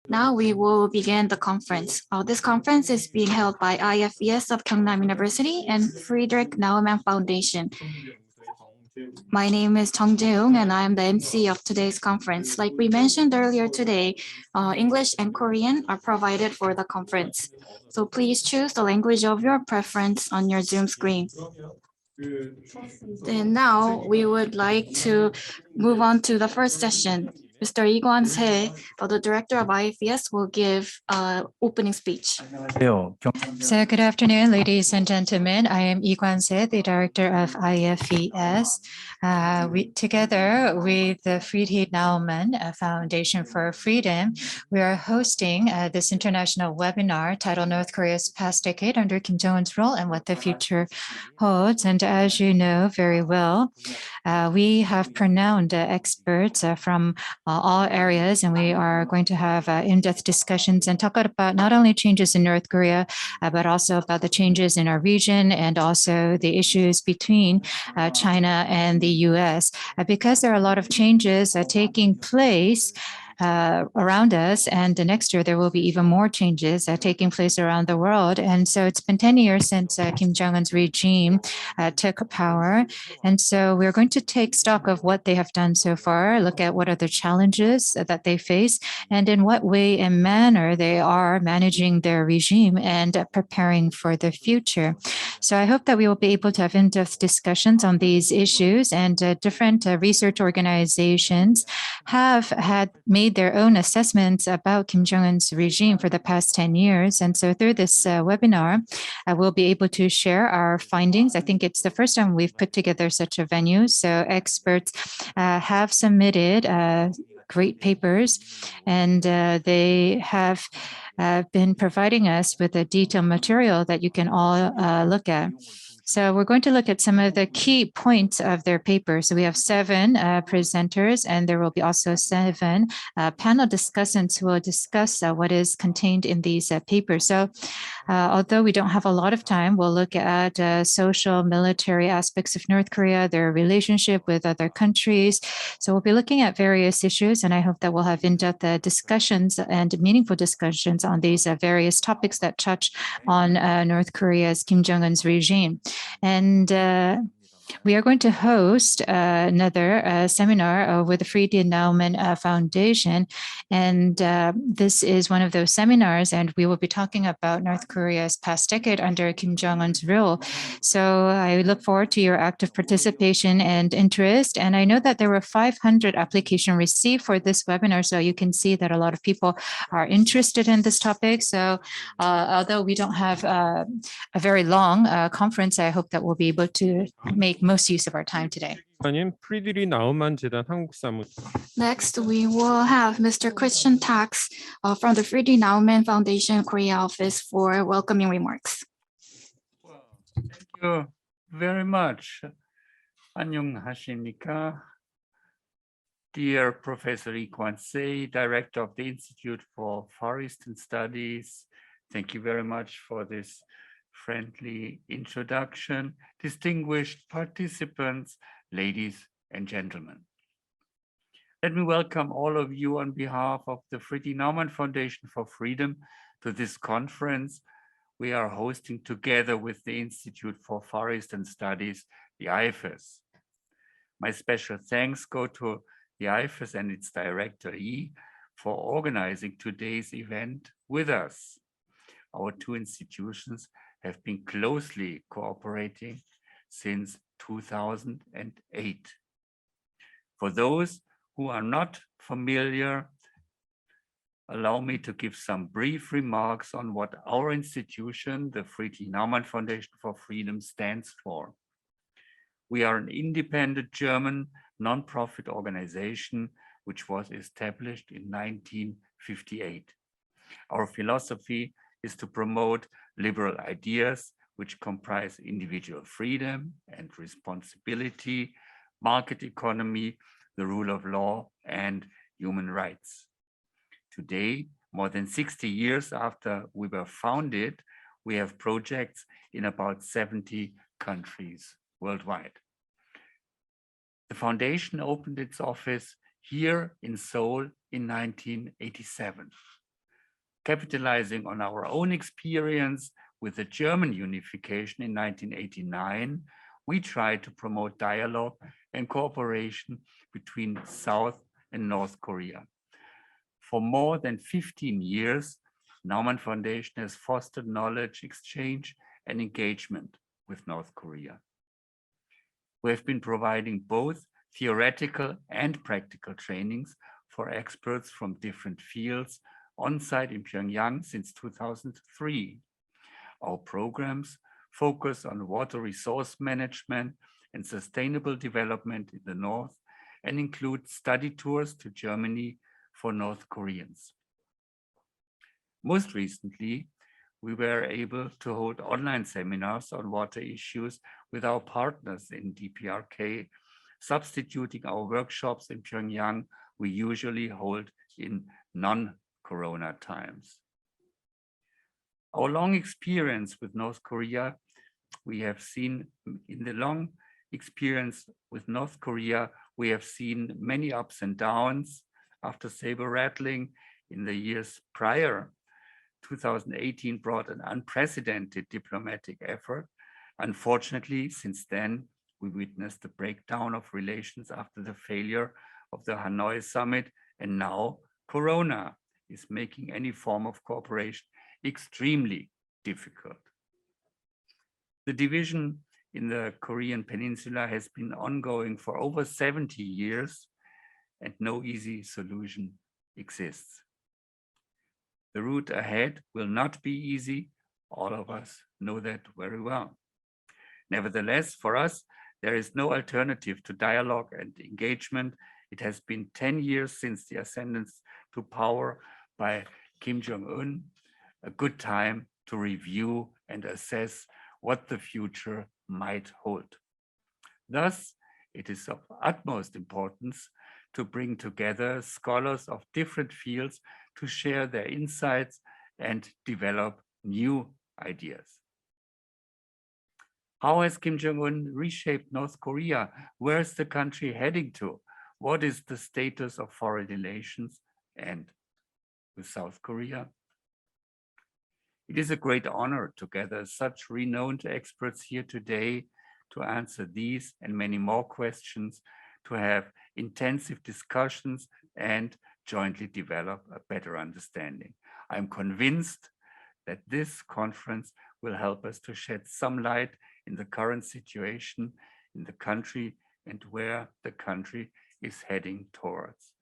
Now we will begin the conference. This conference is being held by IFES of Kyungnam University and Friedrich Naumann Foundation. My name is Jong-un and I am the MC of today's conference. Like we mentioned earlier today, English and Korean are provided for the conference. So please choose the language of your preference on your Zoom screen. And now we would like to move on to the first session. Mr. Lee Kwan-se, the director of IFES, will give an opening speech. So good afternoon, ladies and gentlemen. I am Lee Kwan-se, the director of IFES. Together with the Friedrich Naumann Foundation for Freedom, we are hosting this international webinar titled North Korea's Past Decade Under Kim Jong-un's Role and What the Future Holds. And as you know very well, we have renowned experts from all areas, and we are going to have in-depth discussions and talk about not only changes in North Korea, but also about the changes in our region and also the issues between China and the US. Because there are a lot of changes taking place around us, and next year there will be even more changes taking place around the world. And so it's been 10 years since Kim Jong-un's regime took power. And so we're going to take stock of what they have done so far, look at what are the challenges that they face, and in what way and manner they are managing their regime and preparing for the future. So I hope that we will be able to have in-depth discussions on these issues, and different research organizations have made their own assessments about Kim Jong-un's regime for the past 10 years. And so through this webinar, we'll be able to share our findings. I think it's the first time we've put together such a venue. So experts have submitted great papers, and they have been providing us with a detailed material that you can all look at. So we're going to look at some of the key points of their paper. So we have 7 presenters, and there will be also 7 panel discussants who will discuss what is contained in these papers. So although we don't have a lot of time, we'll look at social, military aspects of North Korea, their relationship with other countries. So we'll be looking at various issues, and I hope that we'll have in-depth discussions and meaningful discussions on these various topics that touch on North Korea's Kim Jong-un's regime. And we are going to host another seminar with the Friedrich Naumann Foundation. And this is one of those seminars, and we will be talking about North Korea's past decade under Kim Jong-un's rule. So I look forward to your active participation and interest. And I know that there were 500 applications received for this webinar, so you can see that a lot of people are interested in this topic. So although we don't have a very long conference, I hope that we'll be able to make most use of our time today. Next, we will have Mr. Christian Taaks from the Friedrich Naumann Foundation Korea office for welcoming remarks. Well, thank you very much. 안녕하십니까? Dear Professor Lee Kwan-se, Director of the Institute for Far Eastern Studies, thank you very much for this friendly introduction. Distinguished participants, ladies and gentlemen. Let me welcome all of you on behalf of the Friedrich Naumann Foundation for Freedom to this conference we are hosting together with the Institute for Far Eastern Studies, the IFES. My special thanks go to the IFES and its director, Yi, for organizing today's event with us. Our 2 institutions have been closely cooperating since 2008. For those who are not familiar, allow me to give some brief remarks on what our institution, the Friedrich Naumann Foundation for Freedom, stands for. We are an independent German non-profit organization which was established in 1958. Our philosophy is to promote liberal ideas which comprise individual freedom and responsibility, market economy, the rule of law, and human rights. Today, more than 60 years after we were founded, we have projects in about 70 countries worldwide. The foundation opened its office here in Seoul in 1987. Capitalizing on our own experience with the German unification in 1989, we tried to promote dialogue and cooperation between South and North Korea. For more than 15 years, Naumann Foundation has fostered knowledge exchange and engagement with North Korea. We have been providing both theoretical and practical trainings for experts from different fields on-site in Pyongyang since 2003. Our programs focus on water resource management and sustainable development in the North and include study tours to Germany for North Koreans. Most recently, we were able to hold online seminars on water issues with our partners in DPRK, substituting our workshops in Pyongyang we usually hold in non-corona times. Our long experience with North Korea, we have seen many ups and downs. After saber rattling in the years prior, 2018 brought an unprecedented diplomatic effort. Unfortunately, since then, we witnessed the breakdown of relations after the failure of the Hanoi summit, and now Corona is making any form of cooperation extremely difficult. The division in the Korean Peninsula has been ongoing for over 70 years, and no easy solution exists. The route ahead will not be easy. All of us know that very well. Nevertheless, for us, there is no alternative to dialogue and engagement. It has been 10 years since the ascendance to power by Kim Jong-un, a good time to review and assess what the future might hold. Thus, it is of utmost importance to bring together scholars of different fields to share their insights and develop new ideas. How has Kim Jong-un reshaped North Korea? Where is the country heading to? What is the status of foreign relations and with South Korea? It is a great honor to gather such renowned experts here today to answer these and many more questions, to have intensive discussions and jointly develop a better understanding. I'm convinced that this conference will help us to shed some light in the current situation in the country and where the country is heading towards.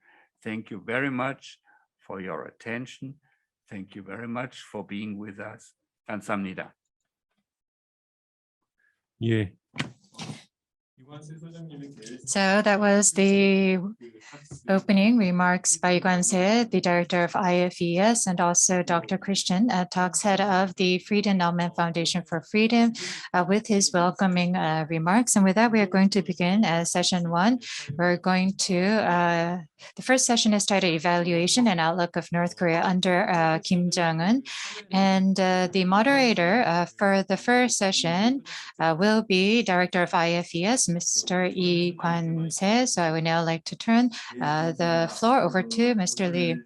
Thank you very much for your attention. Thank you very much for being with us. 감사합니다. 예. So that was the opening remarks by Kwan-se, the director of IFES, and also Dr. Christian Taaks, head of the Friedrich Naumann Foundation for Freedom, with his welcoming remarks. And with that, we are going to begin session one. We're going to, the first session is titled Evaluation and Outlook of North Korea under Kim Jong-un. And the moderator for the first session will be Director of IFES, Mr. Kwan-se. So I would now like to turn the floor over to Mr. Lee.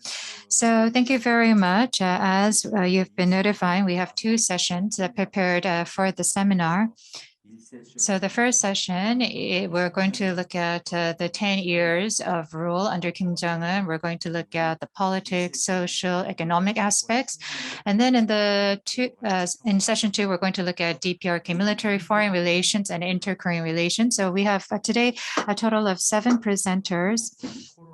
So thank you very much. As you've been notifying, we have two sessions prepared for the seminar. So the first session, we're going to look at the 10 years of rule under Kim Jong-un. We're going to look at the politics, social, economic aspects. And then in session two, we're going to look at DPRK, military foreign relations and inter-Korean relations. So we have today a total of 7 presenters.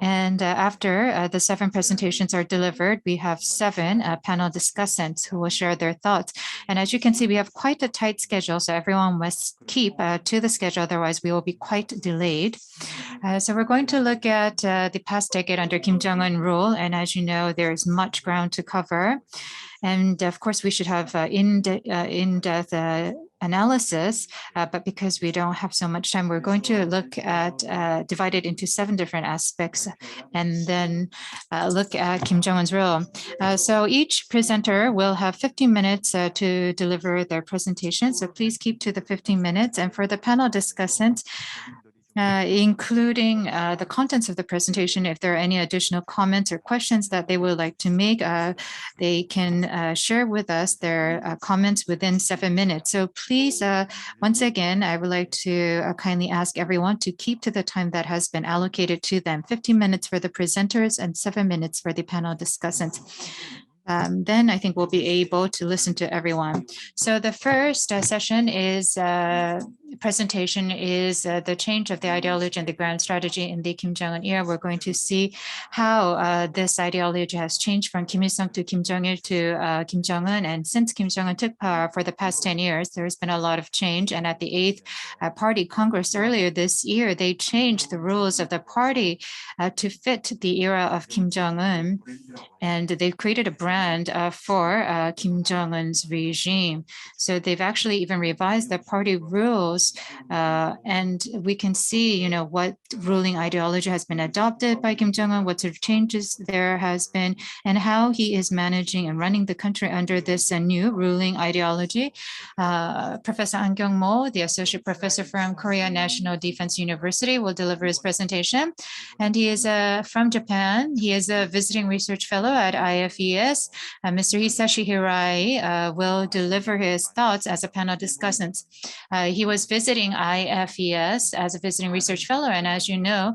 And after the 7 presentations are delivered, we have 7 panel discussants who will share their thoughts. And as you can see, we have quite a tight schedule, so everyone must keep to the schedule, otherwise we will be quite delayed. So we're going to look at the past decade under Kim Jong-un rule, and as you know, there is much ground to cover. And of course, we should have in-depth analysis, but because we don't have so much time, we're going to look at divide it into 7 different aspects and then look at Kim Jong-un's role. So each presenter will have 15 minutes to deliver their presentation. So please keep to the 15 minutes. And for the panel discussants, including the contents of the presentation. If there are any additional comments or questions that they would like to make, they can share with us their comments within 7 minutes. So please, once again, I would like to kindly ask everyone to keep to the time that has been allocated to them, 15 minutes for the presenters and 7 minutes for the panel discussants. Then I think we'll be able to listen to everyone. So the first session is presentation is the change of the ideology and the grand strategy in the Kim Jong-un era. We're going to see how this ideology has changed from Kim Il-sung to Kim Jong-il to Kim Jong-un. And since Kim Jong-un took power for the past 10 years, there's been a lot of change. And at the 8th Party Congress earlier this year, they changed the rules of the party to fit the era of Kim Jong-un. And they've created a brand for Kim Jong-un's regime. So they've actually even revised the party rules. And we can see, you know, what ruling ideology has been adopted by Kim Jong-un, what sort of changes there has been, and how he is managing and running the country under this new ruling ideology. Professor An Kyungmo, the associate professor from Korea National Defense University, will deliver his presentation. And he is from Japan. He is a visiting research fellow at IFES. Mr. Hisashi Hirai will deliver his thoughts as a panel discussant. He was visiting IFES as a visiting research fellow, and as you know,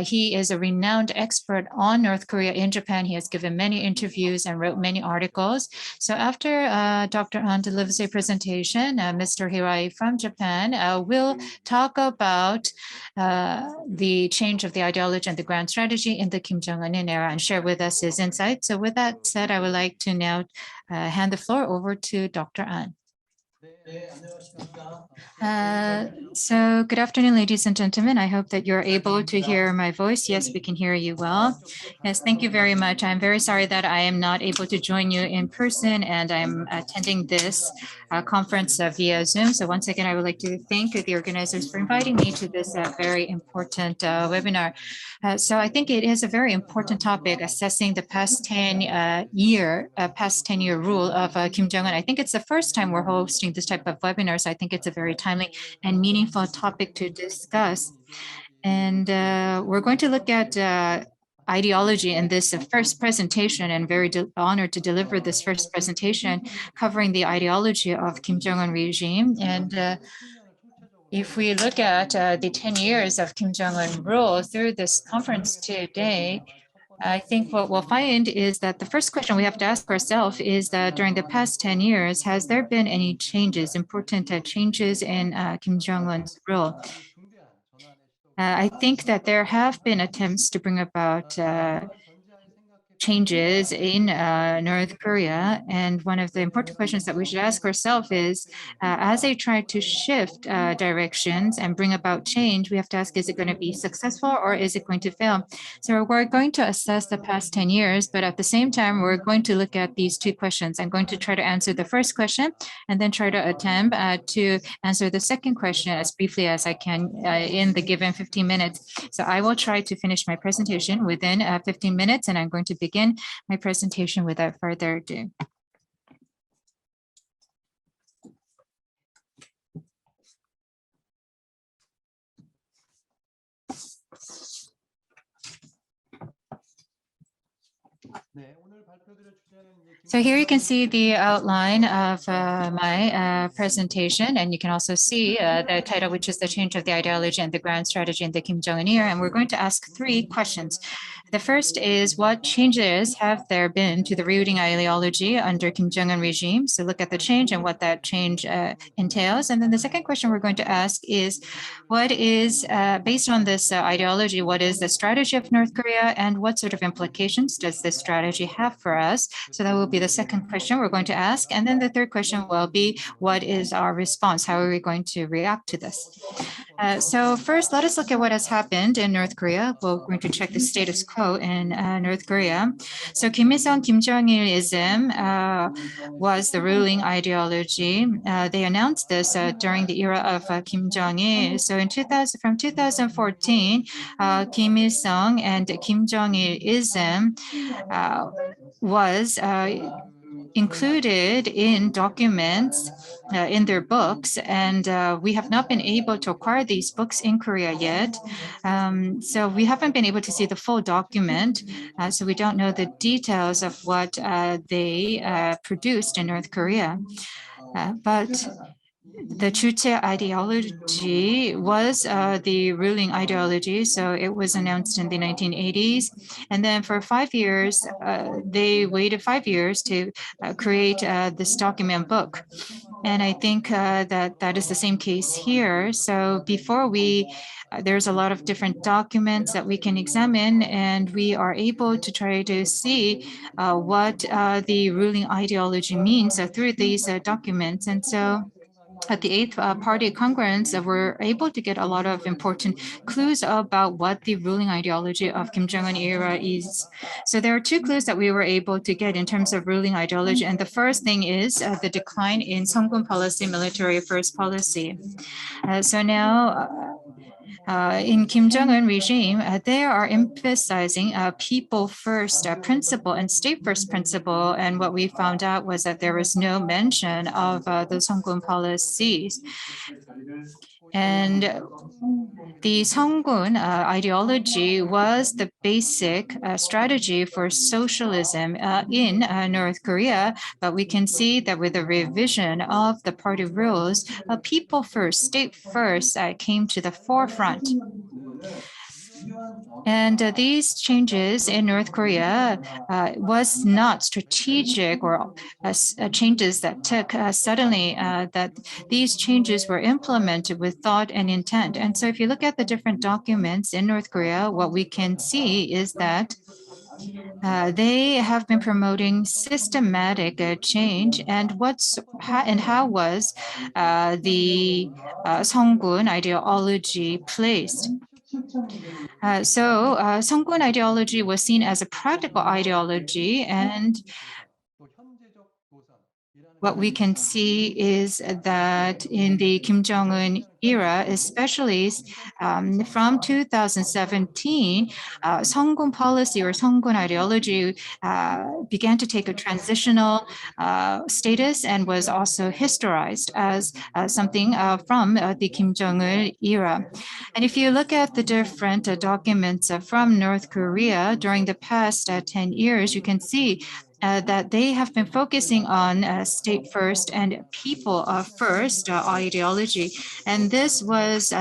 he is a renowned expert on North Korea in Japan. He has given many interviews and wrote many articles. So after Dr. An delivers a presentation, Mr. Hirai from Japan will talk about the change of the ideology and the grand strategy in the Kim Jong-un era and share with us his insights. So with that said, I would like to now hand the floor over to Dr. An. So good afternoon, ladies and gentlemen. I hope that you're able to hear my voice. Yes, we can hear you well. Yes, thank you very much. I'm very sorry that I am not able to join you in person, and I'm attending this conference via Zoom. So once again, I would like to thank the organizers for inviting me to this very important webinar. So I think it is a very important topic, assessing the past 10-year rule of Kim Jong-un. I think it's the first time we're hosting this type of webinar, so I think it's a very timely and meaningful topic to discuss. And we're going to look at ideology in this first presentation, and very honored to deliver this first presentation covering the ideology of Kim Jong-un regime. And if we look at the 10 years of Kim Jong-un rule through this conference today, I think what we'll find is that the first question we have to ask ourselves is that during the past 10 years, has there been any changes, important changes in Kim Jong-un's rule? I think that there have been attempts to bring about changes in North Korea. And one of the important questions that we should ask ourselves is, as they try to shift directions and bring about change, we have to ask, is it going to be successful or is it going to fail? So we're going to assess the past 10 years, but at the same time, we're going to look at these two questions. I'm going to try to answer the first question and then try to attempt to answer the second question as briefly as I can in the given 15 minutes. So I will try to finish my presentation within 15 minutes, and I'm going to begin my presentation without further ado. So here you can see the outline of my presentation, and you can also see the title, which is the change of the ideology and the grand strategy in the Kim Jong-un era. And we're going to ask three questions. The first is, what changes have there been to the ruling ideology under Kim Jong-un regime? So look at the change and what that change entails. And then the second question we're going to ask is, what is, based on this ideology, what is the strategy of North Korea, and what sort of implications does this strategy have for us? So that will be the second question we're going to ask. And then the third question will be, what is our response? How are we going to react to this? So first, let us look at what has happened in North Korea. We're going to check the status quo in North Korea. So Kim Il-sung, Kim Jong-ilism was the ruling ideology. They announced this during the era of Kim Jong-il. So from 2014, Kim Il-sung and Kim Jong-ilism was included in documents in their books, and we have not been able to acquire these books in Korea yet. So we haven't been able to see the full document, so we don't know the details of what they produced in North Korea. But the Chuche ideology was the ruling ideology, so it was announced in the 1980s. And then for 5 years, they waited 5 years to create this document book. And I think that is the same case here. So before there's a lot of different documents that we can examine, and we are able to try to see what the ruling ideology means through these documents. And so at the Eighth Party Congress, we're able to get a lot of important clues about what the ruling ideology of Kim Jong-un era is. So there are two clues that we were able to get in terms of ruling ideology. And the first thing is the decline in Songun policy, military first policy. So now in Kim Jong-un regime, they are emphasizing people first principle and state first principle. And what we found out was that there was no mention of the Songun policies. And the Songun ideology was the basic strategy for socialism in North Korea. But we can see that with the revision of the party rules, people first, state first came to the forefront. And these changes in North Korea was not strategic or changes that took suddenly, that these changes were implemented with thought and intent. And so if you look at the different documents in North Korea, what we can see is that they have been promoting systematic change. And how was the Songun ideology placed? So Songun ideology was seen as a practical ideology, and what we can see is that in the Kim Jong-un era, especially from 2017, Songun policy or Songun ideology began to take a transitional status and was also historized as something from the Kim Jong-un era. And if you look at the different documents from North Korea during the past 10 years, you can see that they have been focusing on state first and people first ideology. And this was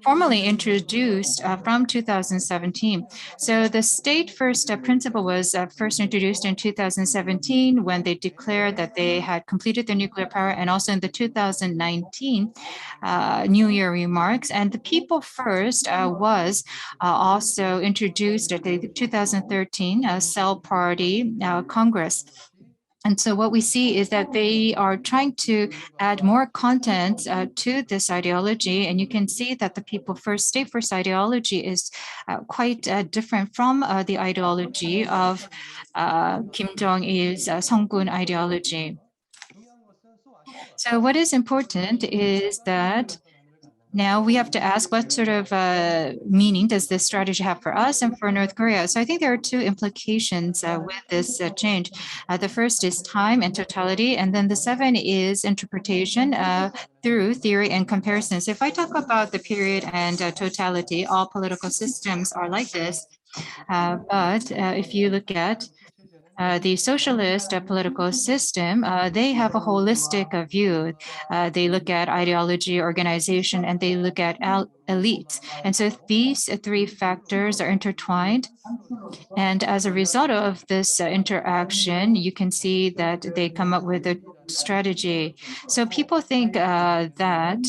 formally introduced from 2017. So the state first principle was first introduced in 2017 when they declared that they had completed their nuclear power, and also in the 2019 New Year remarks. And the people first was also introduced at the 2013 Cell Party Congress. And so what we see is that they are trying to add more content to this ideology. And you can see that the people first, state first ideology is quite different from the ideology of Kim Jong-il's Songun ideology. So what is important is that now we have to ask what sort of meaning does this strategy have for us and for North Korea? So I think there are two implications with this change. The first is time and totality, and then the seven is interpretation through theory and comparisons. If I talk about the period and totality, all political systems are like this. But if you look at the socialist political system, they have a holistic view. They look at ideology, organization, and they look at elites. And so these three factors are intertwined. And as a result of this interaction, you can see that they come up with a strategy. So people think that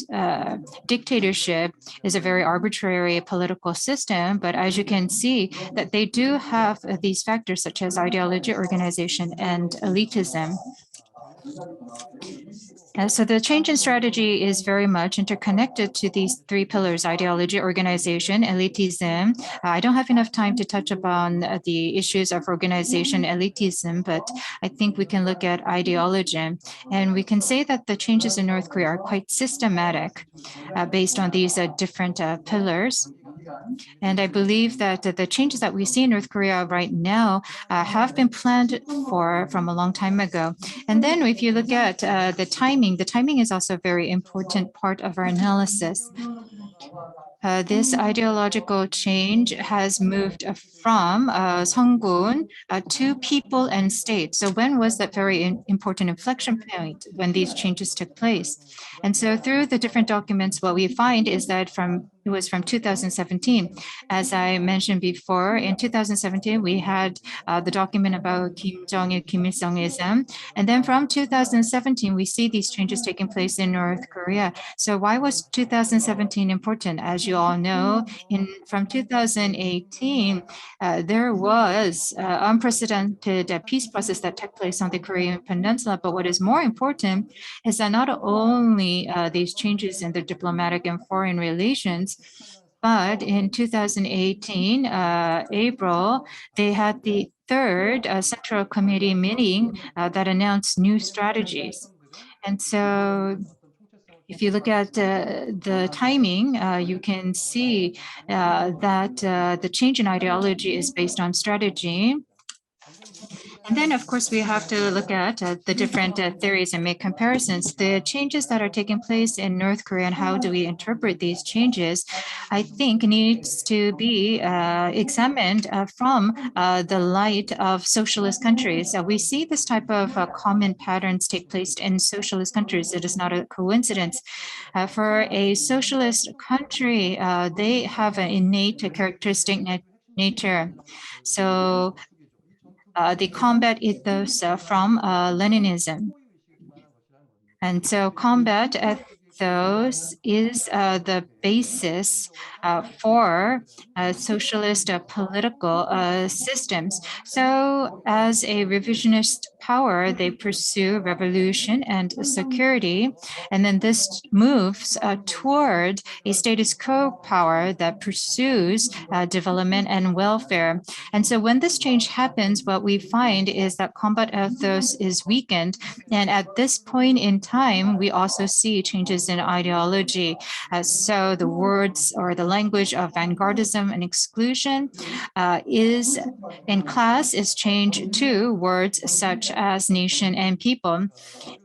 dictatorship is a very arbitrary political system, but as you can see that they do have these factors such as ideology, organization, and elitism. So the change in strategy is very much interconnected to these three pillars: ideology, organization, elitism. I don't have enough time to touch upon the issues of organization, elitism, but I think we can look at ideology. And we can say that the changes in North Korea are quite systematic based on these different pillars. And I believe that the changes that we see in North Korea right now have been planned for from a long time ago. And then if you look at the timing is also a very important part of our analysis. This ideological change has moved from Songgun to people and state. So when was that very important inflection point when these changes took place? And so through the different documents, what we find is that it was from 2017. As I mentioned before, in 2017, we had the document about Kim Jong-il, Kim Il-sungism. And then from 2017, we see these changes taking place in North Korea. So why was 2017 important? As you all know, from 2018, there was unprecedented peace process that took place on the Korean Peninsula. But what is more important is that not only these changes in the diplomatic and foreign relations, but in 2018, April, they had the third Central Committee meeting that announced new strategies. And so if you look at the timing, you can see that the change in ideology is based on strategy. And then, of course, we have to look at the different theories and make comparisons. The changes that are taking place in North Korea and how do we interpret these changes, I think needs to be examined from the light of socialist countries. We see this type of common patterns take place in socialist countries. It is not a coincidence. For a socialist country, they have an innate characteristic nature. So the combat ethos from Leninism. And so combat ethos is the basis for socialist political systems. So as a revisionist power, they pursue revolution and security. And then this moves toward a status quo power that pursues development and welfare. And so when this change happens, what we find is that combat ethos is weakened. And at this point in time, we also see changes in ideology. So the words or the language of vanguardism and exclusion is in class is changed to words such as nation and people.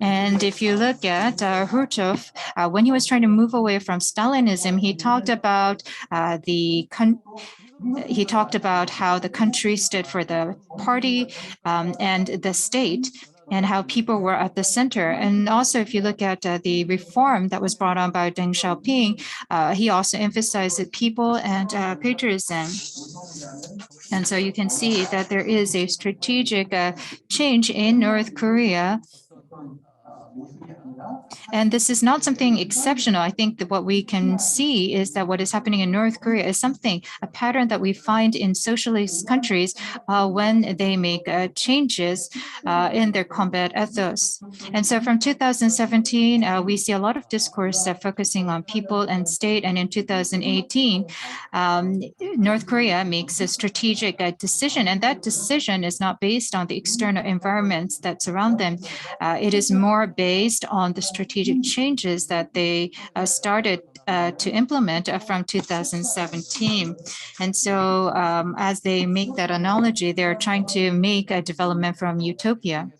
And if you look at Hurtov, when he was trying to move away from Stalinism, he talked about he talked about how the country stood for the party and the state, and how people were at the center. And also, if you look at the reform that was brought on by Deng Xiaoping, he also emphasized that people and patriotism. And so you can see that there is a strategic change in North Korea. And this is not something exceptional. I think that what we can see is that what is happening in North Korea is a pattern that we find in socialist countries when they make changes in their combat ethos. And so from 2017, we see a lot of discourse focusing on people and state. And in 2018, North Korea makes a strategic decision. And that decision is not based on the external environments that surround them. It is more based on the strategic changes that they started to implement from 2017. And so as they make that analogy, they're trying to make a development from utopia.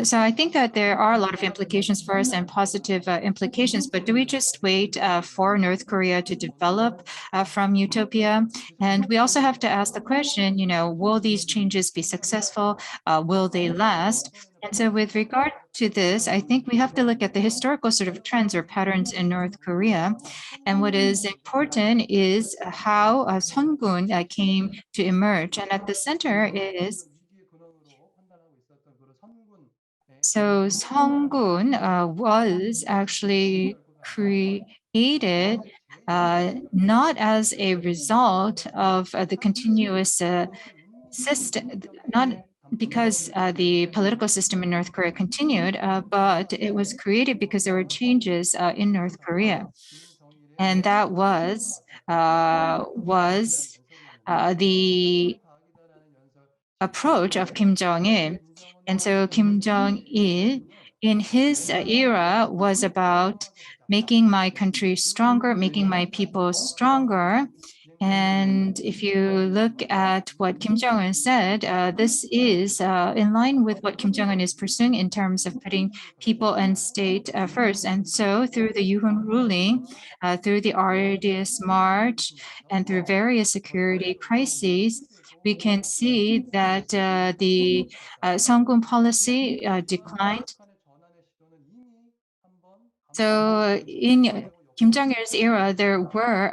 So I think that there are a lot of implications for us and positive implications, but do we just wait for North Korea to develop from utopia? And we also have to ask the question, will these changes be successful? Will they last? And so with regard to this, I think we have to look at the historical sort of trends or patterns in North Korea. And what is important is how Sungun came to emerge. And at the center is so Songun was actually created not as a result of the continuous system, not because the political system in North Korea continued, but it was created because there were changes in North Korea. And that was the approach of Kim Jong-il. And so Kim Jong-il in his era was about making my country stronger, making my people stronger. And if you look at what Kim Jong-un said, this is in line with what Kim Jong-un is pursuing in terms of putting people and state first. And so through the Yuhun ruling, through the arduous march, and through various security crises, we can see that the Songun policy declined. So in Kim Jong-il's era, there were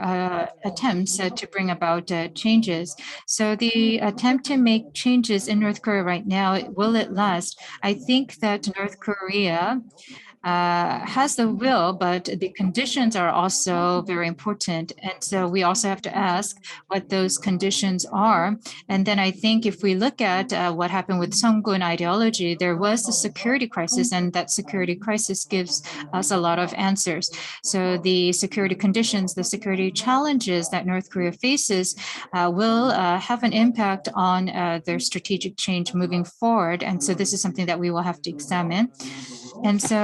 attempts to bring about changes. So the attempt to make changes in North Korea right now, will it last? I think that North Korea has the will, but the conditions are also very important. And so we also have to ask what those conditions are. And then I think if we look at what happened with Songun ideology, there was a security crisis, and that security crisis gives us a lot of answers. So the security conditions, the security challenges that North Korea faces will have an impact on their strategic change moving forward. And so this is something that we will have to examine. And so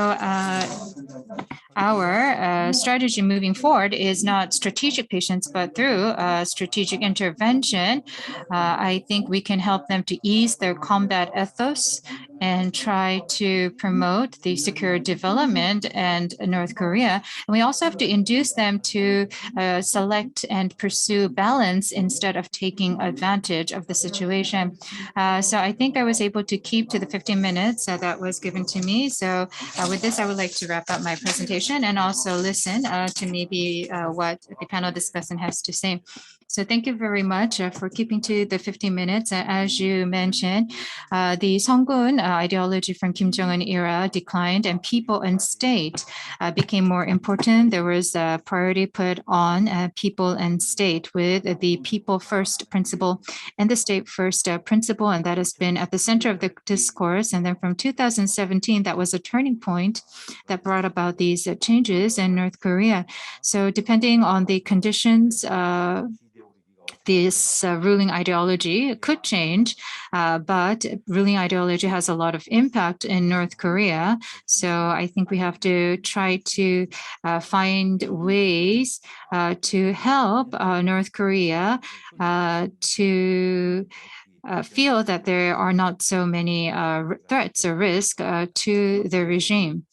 our strategy moving forward is not strategic patience, but through strategic intervention. I think we can help them to ease their combat ethos and try to promote the secure development in North Korea. And we also have to induce them to select and pursue balance instead of taking advantage of the situation. So I think I was able to keep to the 15 minutes that was given to me. So with this, I would like to wrap up my presentation and also listen to maybe what the panel discussant has to say. So thank you very much for keeping to the 15 minutes. As you mentioned, the Songun ideology from Kim Jong-un era declined, and people and state became more important. There was a priority put on people and state with the people first principle and the state first principle, and that has been at the center of the discourse. And then from 2017, that was a turning point that brought about these changes in North Korea. So depending on the conditions, this ruling ideology could change, but ruling ideology has a lot of impact in North Korea. So I think we have to try to find ways to help North Korea to feel that there are not so many threats or risks to the regime.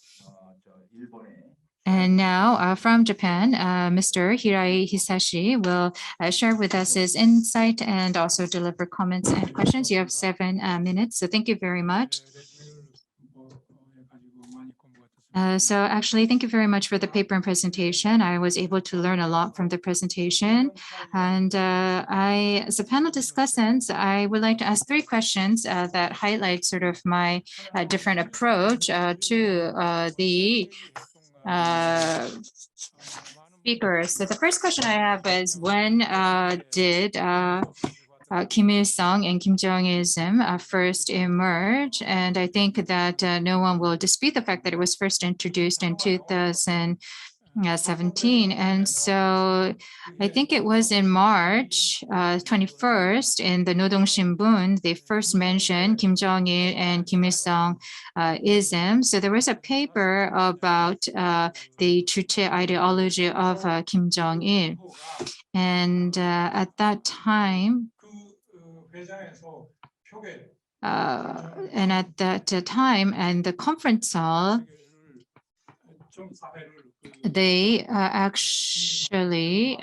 And now from Japan, Mr. Hirai Hisashi will share with us his insight and also deliver comments and questions. You have 7 minutes, so thank you very much. So actually, thank you very much for the paper and presentation. I was able to learn a lot from the presentation. And as a panel discussant, I would like to ask 3 questions that highlight sort of my different approach to the speakers. So the first question I have is, when did Kim Il-sung and Kim Jong-ilism first emerge? And I think that no one will dispute the fact that it was first introduced in 2017. And so I think it was in March 21st in the Nodong Shimbun, they first mentioned Kim Jong-il and Kim Il-sung ism. So there was a paper about the Juche ideology of Kim Jong-il. And at that time, and the conference hall, they actually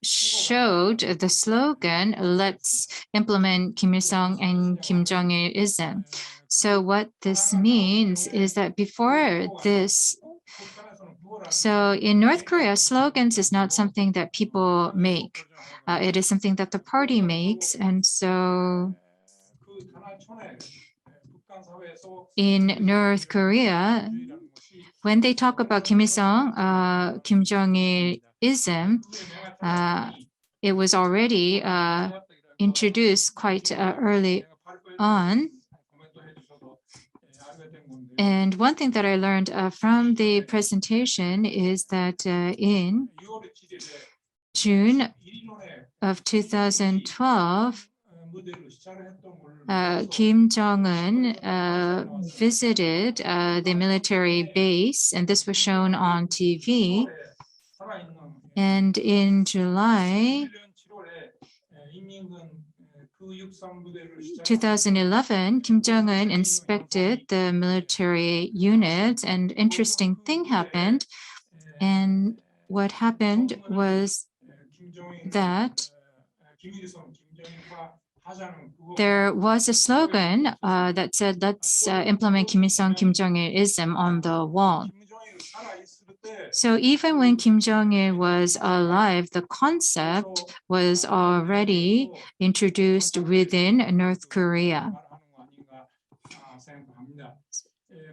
showed the slogan, "Let's implement Kim Il-sung and Kim Jong-ilism." So what this means is that before this, so in North Korea, slogans is not something that people make. It is something that the party makes. And so in North Korea, when they talk about Kim Il-sung, Kim Jong-ilism, it was already introduced quite early on. And one thing that I learned from the presentation is that in June of 2012, Kim Jong-un visited the military base, and this was shown on TV. And in July 2011, Kim Jong-un inspected the military units, and interesting thing happened. And what happened was that there was a slogan that said, let's implement Kim Il-sung, Kim Jong-ilism on the wall. So even when Kim Jong-il was alive, the concept was already introduced within North Korea.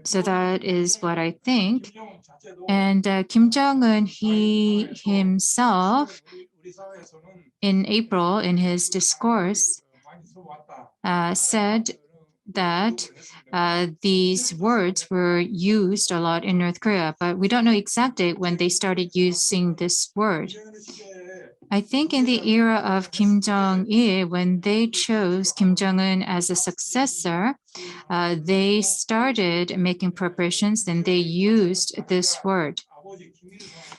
So that is what I think. And Kim Jong-un, he himself, in April, in his discourse, said that these words were used a lot in North Korea, but we don't know exactly when they started using this word. I think in the era of Kim Jong-il, when they chose Kim Jong-un as a successor, they started making preparations and they used this word.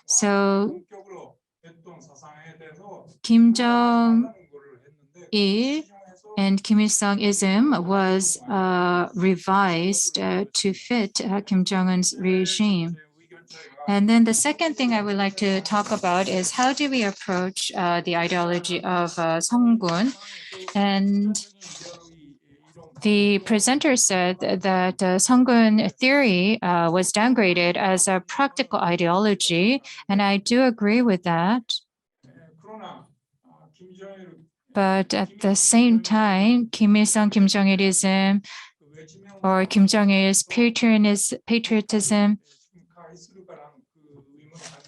So Kim Jong-il and Kim Il-sung-ism was revised to fit Kim Jong-un's regime. And then the second thing I would like to talk about is how do we approach the ideology of Songgun? And the presenter said that Songgun theory was downgraded as a practical ideology, and I do agree with that. But at the same time, Kim Il-sung, Kim Jong-ilism, or Kim Jong-il's patriotism,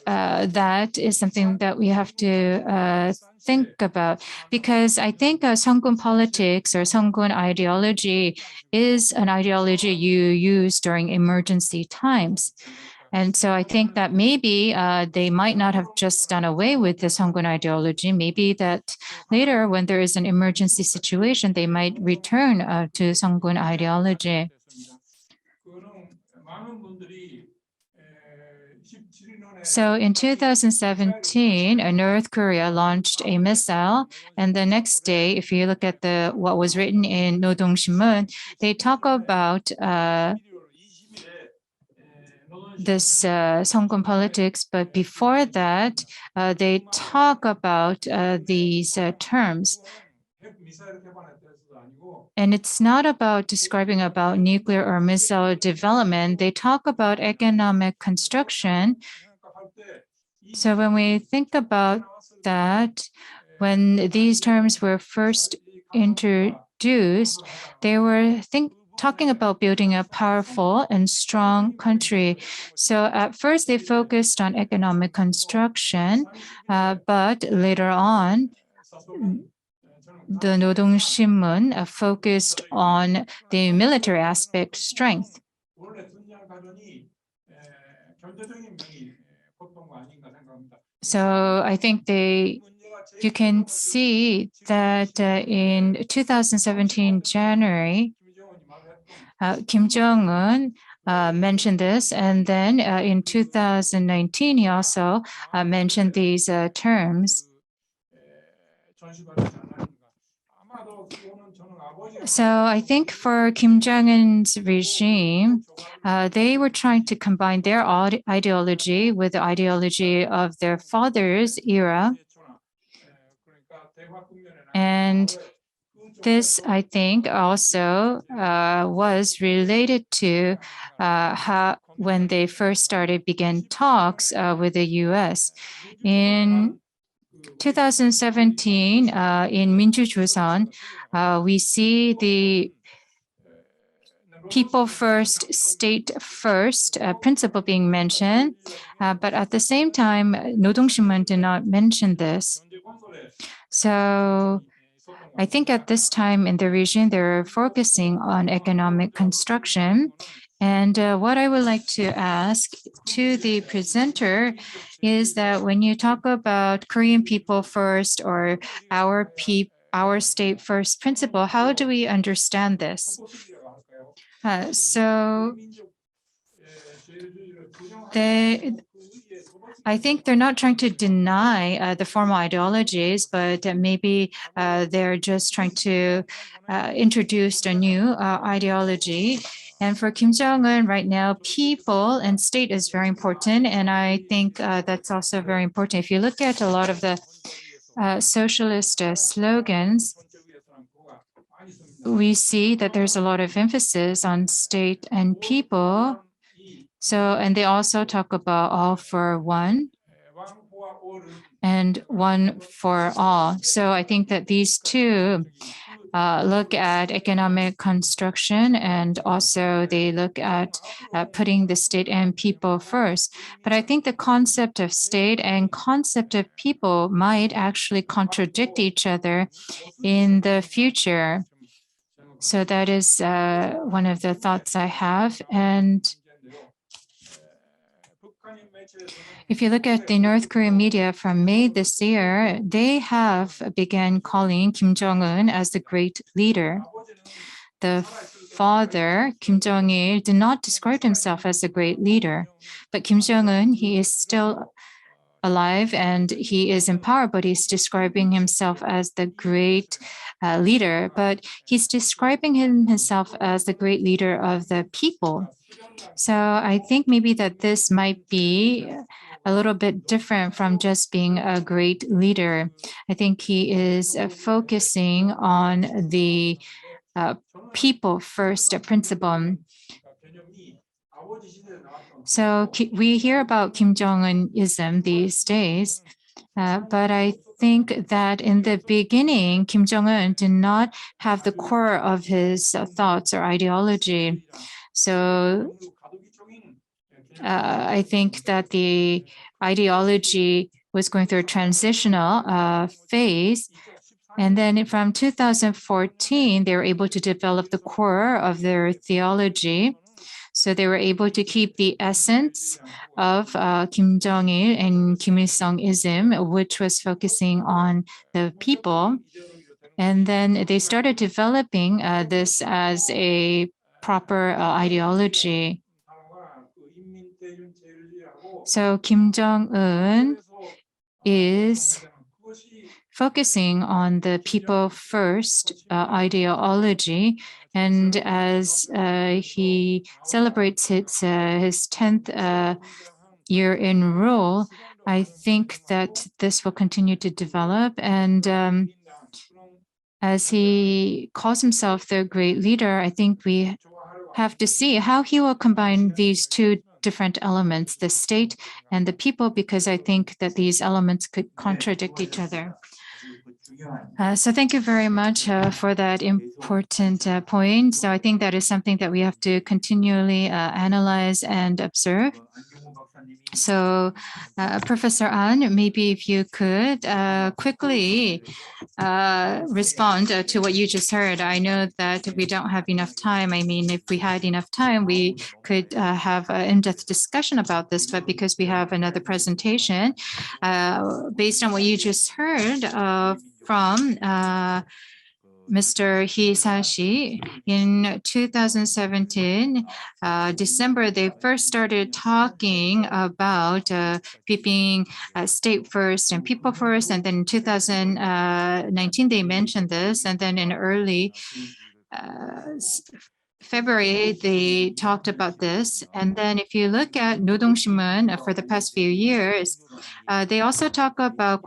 that is something that we have to think about, because I think Songgun politics or Songgun ideology is an ideology you use during emergency times. And so I think that maybe they might not have just done away with the Songgun ideology. Maybe that later, when there is an emergency situation, they might return to Songgun ideology. So in 2017, North Korea launched a missile, and the next day, if you look at what was written in Nodong Shimun, they talk about this Songgun politics, but before that, they talk about these terms. And it's not about describing about nuclear or missile development. They talk about economic construction. So when we think about that, when these terms were first introduced, they were talking about building a powerful and strong country. So at first they focused on economic construction, but later on, the Nodong Shimun focused on the military aspect strength. So I think you can see that in 2017 January, Kim Jong-un mentioned this, and then in 2019 he also mentioned these terms. So I think for Kim Jong-un's regime, they were trying to combine their ideology with the ideology of their father's era. And this, I think, also was related to how when they first began talks with the U.S. In 2017, in Minju-Joseon, we see the people first, state first principle being mentioned, but at the same time, Nodong Shimun did not mention this. So I think at this time in the region, they're focusing on economic construction. And what I would like to ask to the presenter is that when you talk about Korean people first or our people, our state first principle, how do we understand this? So I think they're not trying to deny the formal ideologies, but maybe they're just trying to introduce a new ideology. And for Kim Jong-un right now, people and state is very important. And I think that's also very important. If you look at a lot of the socialist slogans, we see that there's a lot of emphasis on state and people. So, and they also talk about all for one and one for all. So I think that these two look at economic construction, and also they look at putting the state and people first. But I think the concept of state and concept of people might actually contradict each other in the future. So that is one of the thoughts I have. And if you look at the North Korean media from May this year, they have begun calling Kim Jong-un as the great leader. The father, Kim Jong-il, did not describe himself as a great leader, but Kim Jong-un, he is still alive and he is in power, but he's describing himself as the great leader, but he's describing himself as the great leader of the people. So I think maybe that this might be a little bit different from just being a great leader. I think he is focusing on the people first principle. So we hear about Kim Jong-unism these days, but I think that in the beginning, Kim Jong-un did not have the core of his thoughts or ideology. So I think that the ideology was going through a transitional phase. And then from 2014, they were able to develop the core of their theology. So they were able to keep the essence of Kim Jong-il and Kim Il-sung-ism, which was focusing on the people. And then they started developing this as a proper ideology. So Kim Jong-un is focusing on the people first ideology. And as he celebrates his 10th year in rule, I think that this will continue to develop. And as he calls himself the great leader, I think we have to see how he will combine these two different elements, the state and the people, because I think that these elements could contradict each other. So thank you very much for that important point. So I think that is something that we have to continually analyze and observe. So Professor An, maybe if you could quickly respond to what you just heard. I know that we don't have enough time. I mean, if we had enough time, we could have an in-depth discussion about this, but because we have another presentation, based on what you just heard from Mr. Hisashi, in 2017, December, they first started talking about keeping state first and people first. And then in 2019, they mentioned this. And then in early February, they talked about this. And then if you look at Nodongshimun for the past few years, they also talk about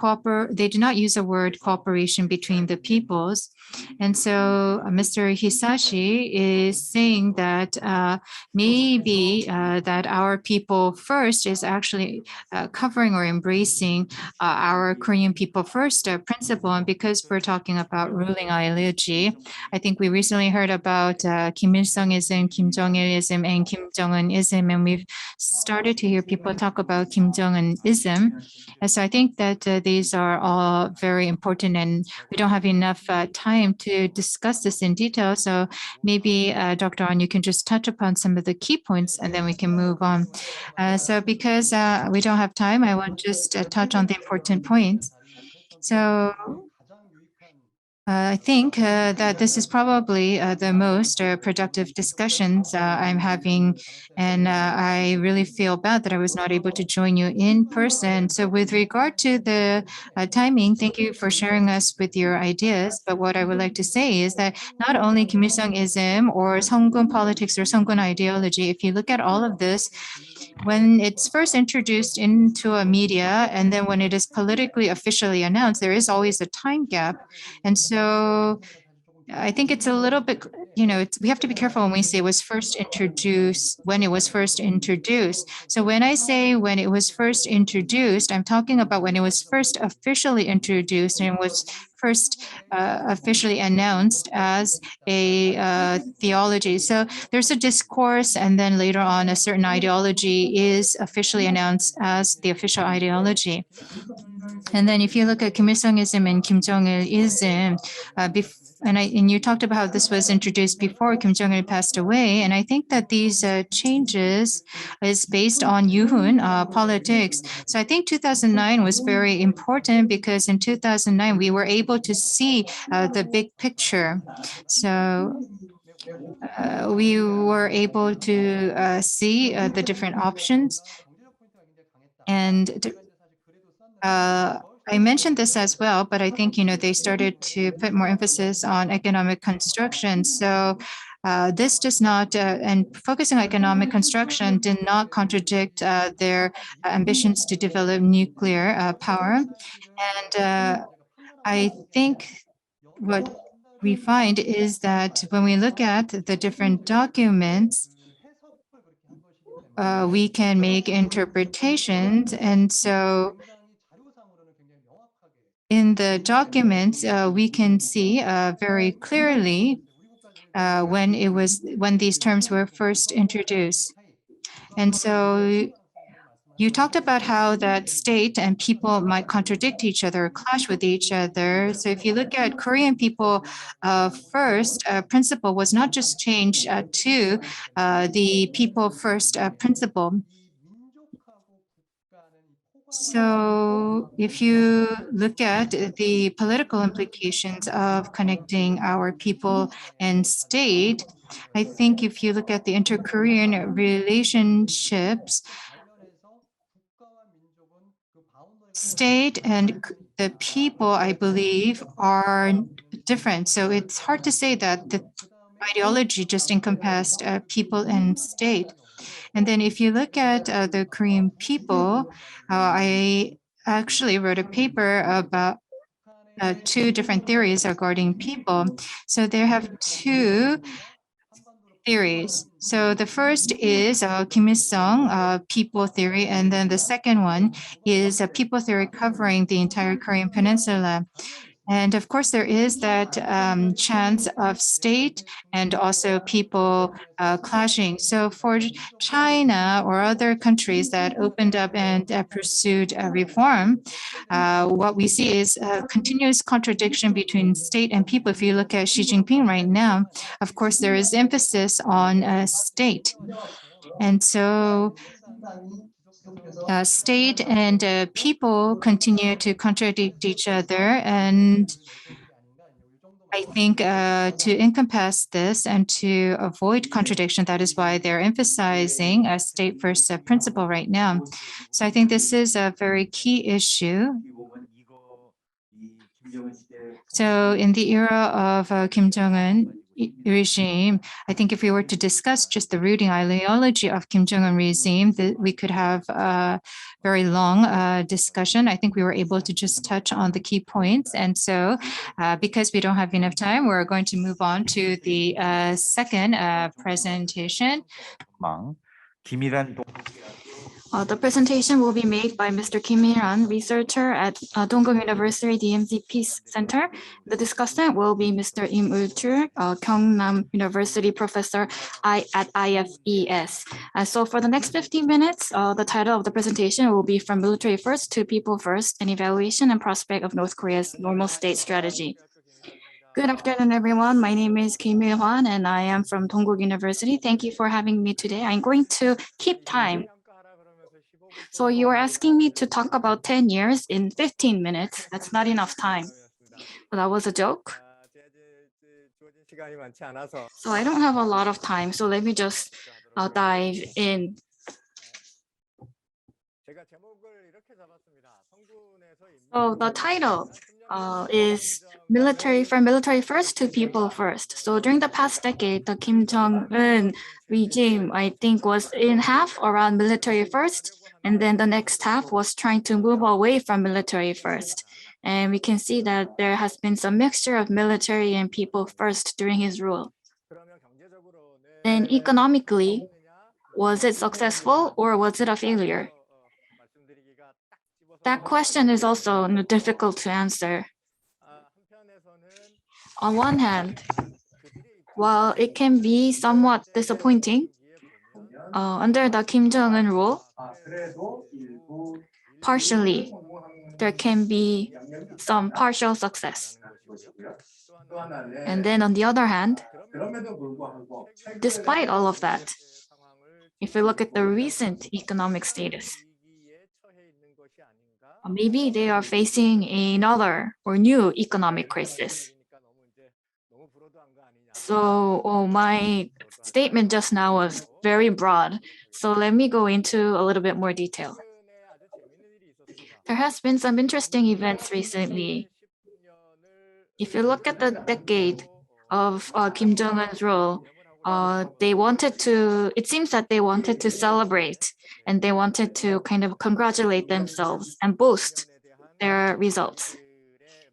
they do not use the word cooperation between the peoples. And so Mr. Hisashi is saying that maybe that our people first is actually covering or embracing our Korean people first principle. And because we're talking about ruling ideology, I think we recently heard about Kim Il-sung-ism, Kim Jong-ilism, and Kim Jong-unism, and we've started to hear people talk about Kim Jong-unism. And so I think that these are all very important, and we don't have enough time to discuss this in detail. So maybe Dr. An, you can just touch upon some of the key points, and then we can move on. So because we don't have time, I will just touch on the important points. So I think that this is probably the most productive discussions I'm having, and I really feel bad that I was not able to join you in person. So with regard to the timing, thank you for sharing us with your ideas. But what I would like to say is that not only Kim Il-sung-ism or Songun politics or Songun ideology, if you look at all of this, when it's first introduced into a media and then when it is politically officially announced, there is always a time gap. And so I think it's a little bit, we have to be careful when we say it was first introduced, when it was first introduced. So when I say when it was first introduced, I'm talking about when it was first officially introduced and was first officially announced as a theology. So there's a discourse, and then later on, a certain ideology is officially announced as the official ideology. And then if you look at Kim Il-sung-ism and Kim Jong-il-ism, and you talked about how this was introduced before Kim Jong-il passed away, and I think that these changes is based on Yuhun politics. So I think 2009 was very important because in 2009 we were able to see the big picture. So we were able to see the different options. And I mentioned this as well, but I think, they started to put more emphasis on economic construction. So this does not, and focusing on economic construction did not contradict their ambitions to develop nuclear power. And I think what we find is that when we look at the different documents, we can make interpretations. And so in the documents, we can see very clearly when these terms were first introduced. And so you talked about how that state and people might contradict each other, clash with each other. So if you look at Korean people, first principle was not just changed to the people first principle. So if you look at the political implications of connecting our people and state, I think if you look at the inter-Korean relationships, state and the people, I believe, are different. So it's hard to say that the ideology just encompassed people and state. And then if you look at the Korean people, I actually wrote a paper about two different theories regarding people. So they have two theories. So the first is Kim Il-sung people theory, and then the second one is a people theory covering the entire Korean peninsula. And of course, there is that chance of state and also people clashing. So for China or other countries that opened up and pursued reform, what we see is a continuous contradiction between state and people. If you look at Xi Jinping right now, of course, there is emphasis on state. And so state and people continue to contradict each other. And I think to encompass this and to avoid contradiction, that is why they're emphasizing a state first principle right now. So I think this is a very key issue. So in the era of Kim Jong-un regime, I think if we were to discuss just the rooting ideology of Kim Jong-un regime, that we could have a very long discussion. I think we were able to just touch on the key points. And so because we don't have enough time, we're going to move on to the second presentation. The presentation will be made by Mr. Kim Il-ran, researcher at Dongguk University DMZ Peace Center. The discussant will be Mr. Eul-Chul, Kyungnam University professor at IFES. So for the next 15 minutes, the title of the presentation will be From Military First to People First, an evaluation and prospect of North Korea's normal state strategy. Good afternoon, everyone. My name is Kim Il-hwan, and I am from Dongguk University. Thank you for having me today. I'm going to keep time. So you are asking me to talk about 10 years in 15 minutes. That's not enough time. Well, that was a joke. So I don't have a lot of time, so let me just dive in. So the title is military from military first to people first. So during the past decade, the Kim Jong-un regime, I think, was in half around military first, and then the next half was trying to move away from military first. And we can see that there has been some mixture of military and people first during his rule. Then economically, was it successful or was it a failure? That question is also difficult to answer. On one hand, while it can be somewhat disappointing, under the Kim Jong-un rule, partially, there can be some partial success. And then on the other hand, despite all of that, if we look at the recent economic status, maybe they are facing another or new economic crisis. So my statement just now was very broad. So let me go into a little bit more detail. There has been some interesting events recently. If you look at the decade of Kim Jong-un's rule, it seems that they wanted to celebrate and they wanted to kind of congratulate themselves and boast their results.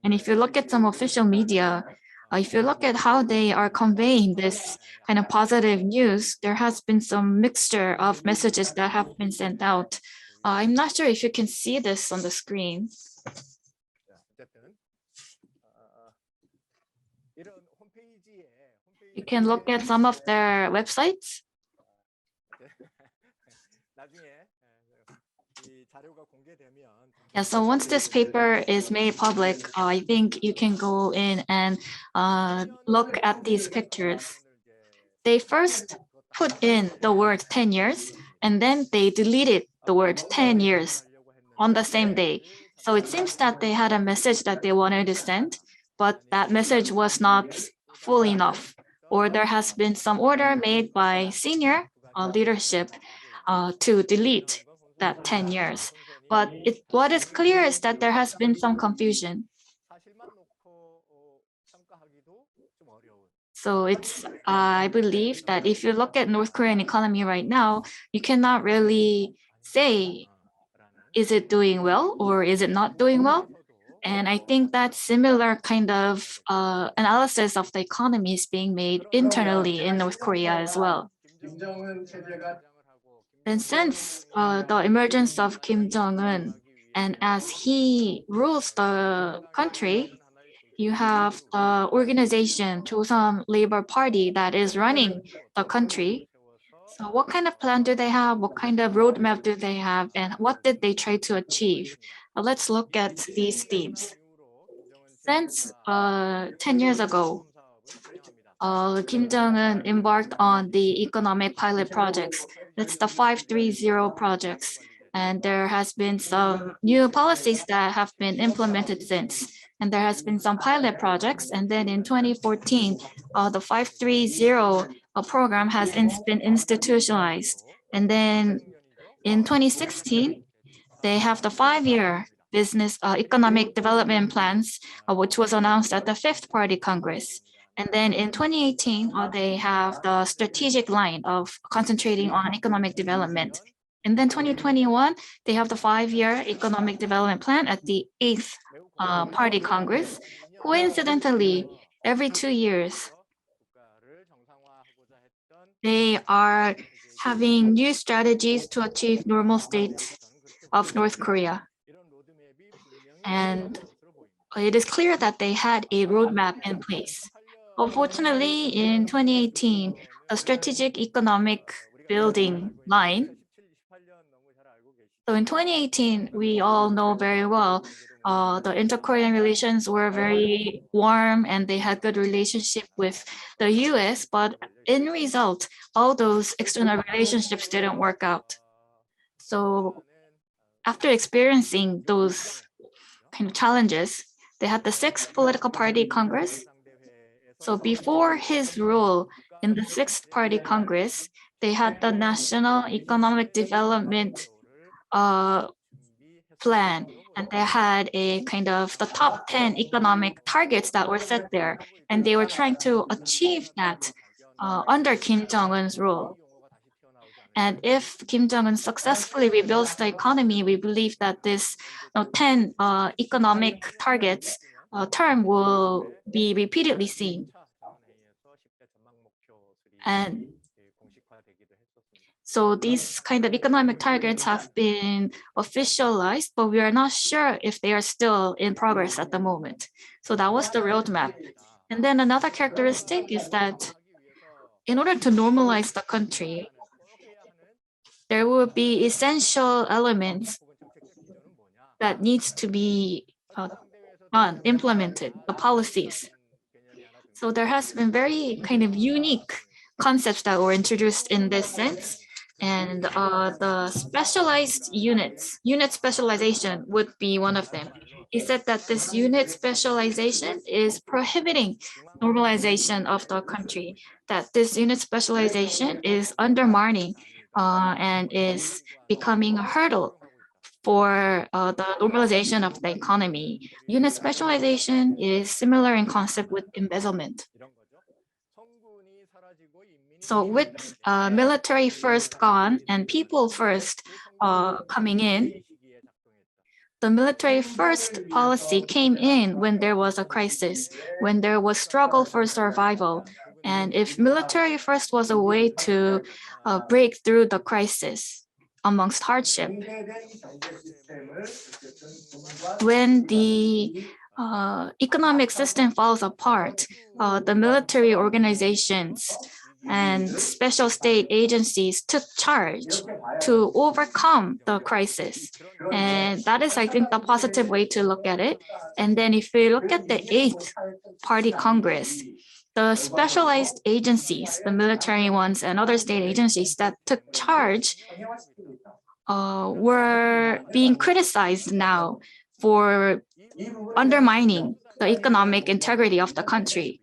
And if you look at some official media, if you look at how they are conveying this kind of positive news, there has been some mixture of messages that have been sent out. I'm not sure if you can see this on the screen. You can look at some of their websites. Yeah, so once this paper is made public, I think you can go in and look at these pictures. They first put in the word 10 years, and then they deleted the word 10 years on the same day. So it seems that they had a message that they wanted to send, but that message was not full enough, or there has been some order made by senior leadership to delete that 10 years. But what is clear is that there has been some confusion. So I believe that if you look at North Korean economy right now, you cannot really say, is it doing well or is it not doing well? And I think that similar kind of analysis of the economy is being made internally in North Korea as well. And since the emergence of Kim Jong-un, and as he rules the country, you have the organization, Joseon Labor Party, that is running the country. So what kind of plan do they have? What kind of roadmap do they have? And what did they try to achieve? Let's look at these themes. Since 10 years ago, Kim Jong-un embarked on the economic pilot projects. That's the 530 projects. And there has been some new policies that have been implemented since. And there has been some pilot projects. And then in 2014, the 530 program has been institutionalized. And then in 2016, they have the 5-year business economic development plans, which was announced at the Fifth Party Congress. And then in 2018, they have the strategic line of concentrating on economic development. And then 2021, they have the 5-year economic development plan at the 8th Party Congress. Coincidentally, every 2 years, they are having new strategies to achieve normal state of North Korea. And it is clear that they had a roadmap in place. Unfortunately, in 2018, a strategic economic building line. So in 2018, we all know very well, the inter-Korean relations were very warm and they had good relationship with the US, but in result, all those external relationships didn't work out. So after experiencing those kind of challenges, they had the 6th Political Party Congress. So before his rule in the Sixth Party Congress, they had the National Economic Development plan, and they had a kind of the top 10 economic targets that were set there, and they were trying to achieve that under Kim Jong-un's rule. And if Kim Jong-un successfully rebuilds the economy, we believe that this 10 economic targets term will be repeatedly seen. And so these kind of economic targets have been officialized, but we are not sure if they are still in progress at the moment. So that was the roadmap. And then another characteristic is that in order to normalize the country, there will be essential elements that needs to be implemented, the policies. So there has been very kind of unique concepts that were introduced in this sense. And the specialized units, unit specialization would be one of them. He said that this unit specialization is prohibiting normalization of the country, that this unit specialization is undermining and is becoming a hurdle for the normalization of the economy. Unit specialization is similar in concept with embezzlement. So with military first gone and people first coming in, the military first policy came in when there was a crisis, when there was struggle for survival. And if military first was a way to break through the crisis amongst hardship, when the economic system falls apart, the military organizations and special state agencies took charge to overcome the crisis. And that is, I think, the positive way to look at it. And then if we look at the Eighth Party Congress, the specialized agencies, the military ones and other state agencies that took charge were being criticized now for undermining the economic integrity of the country.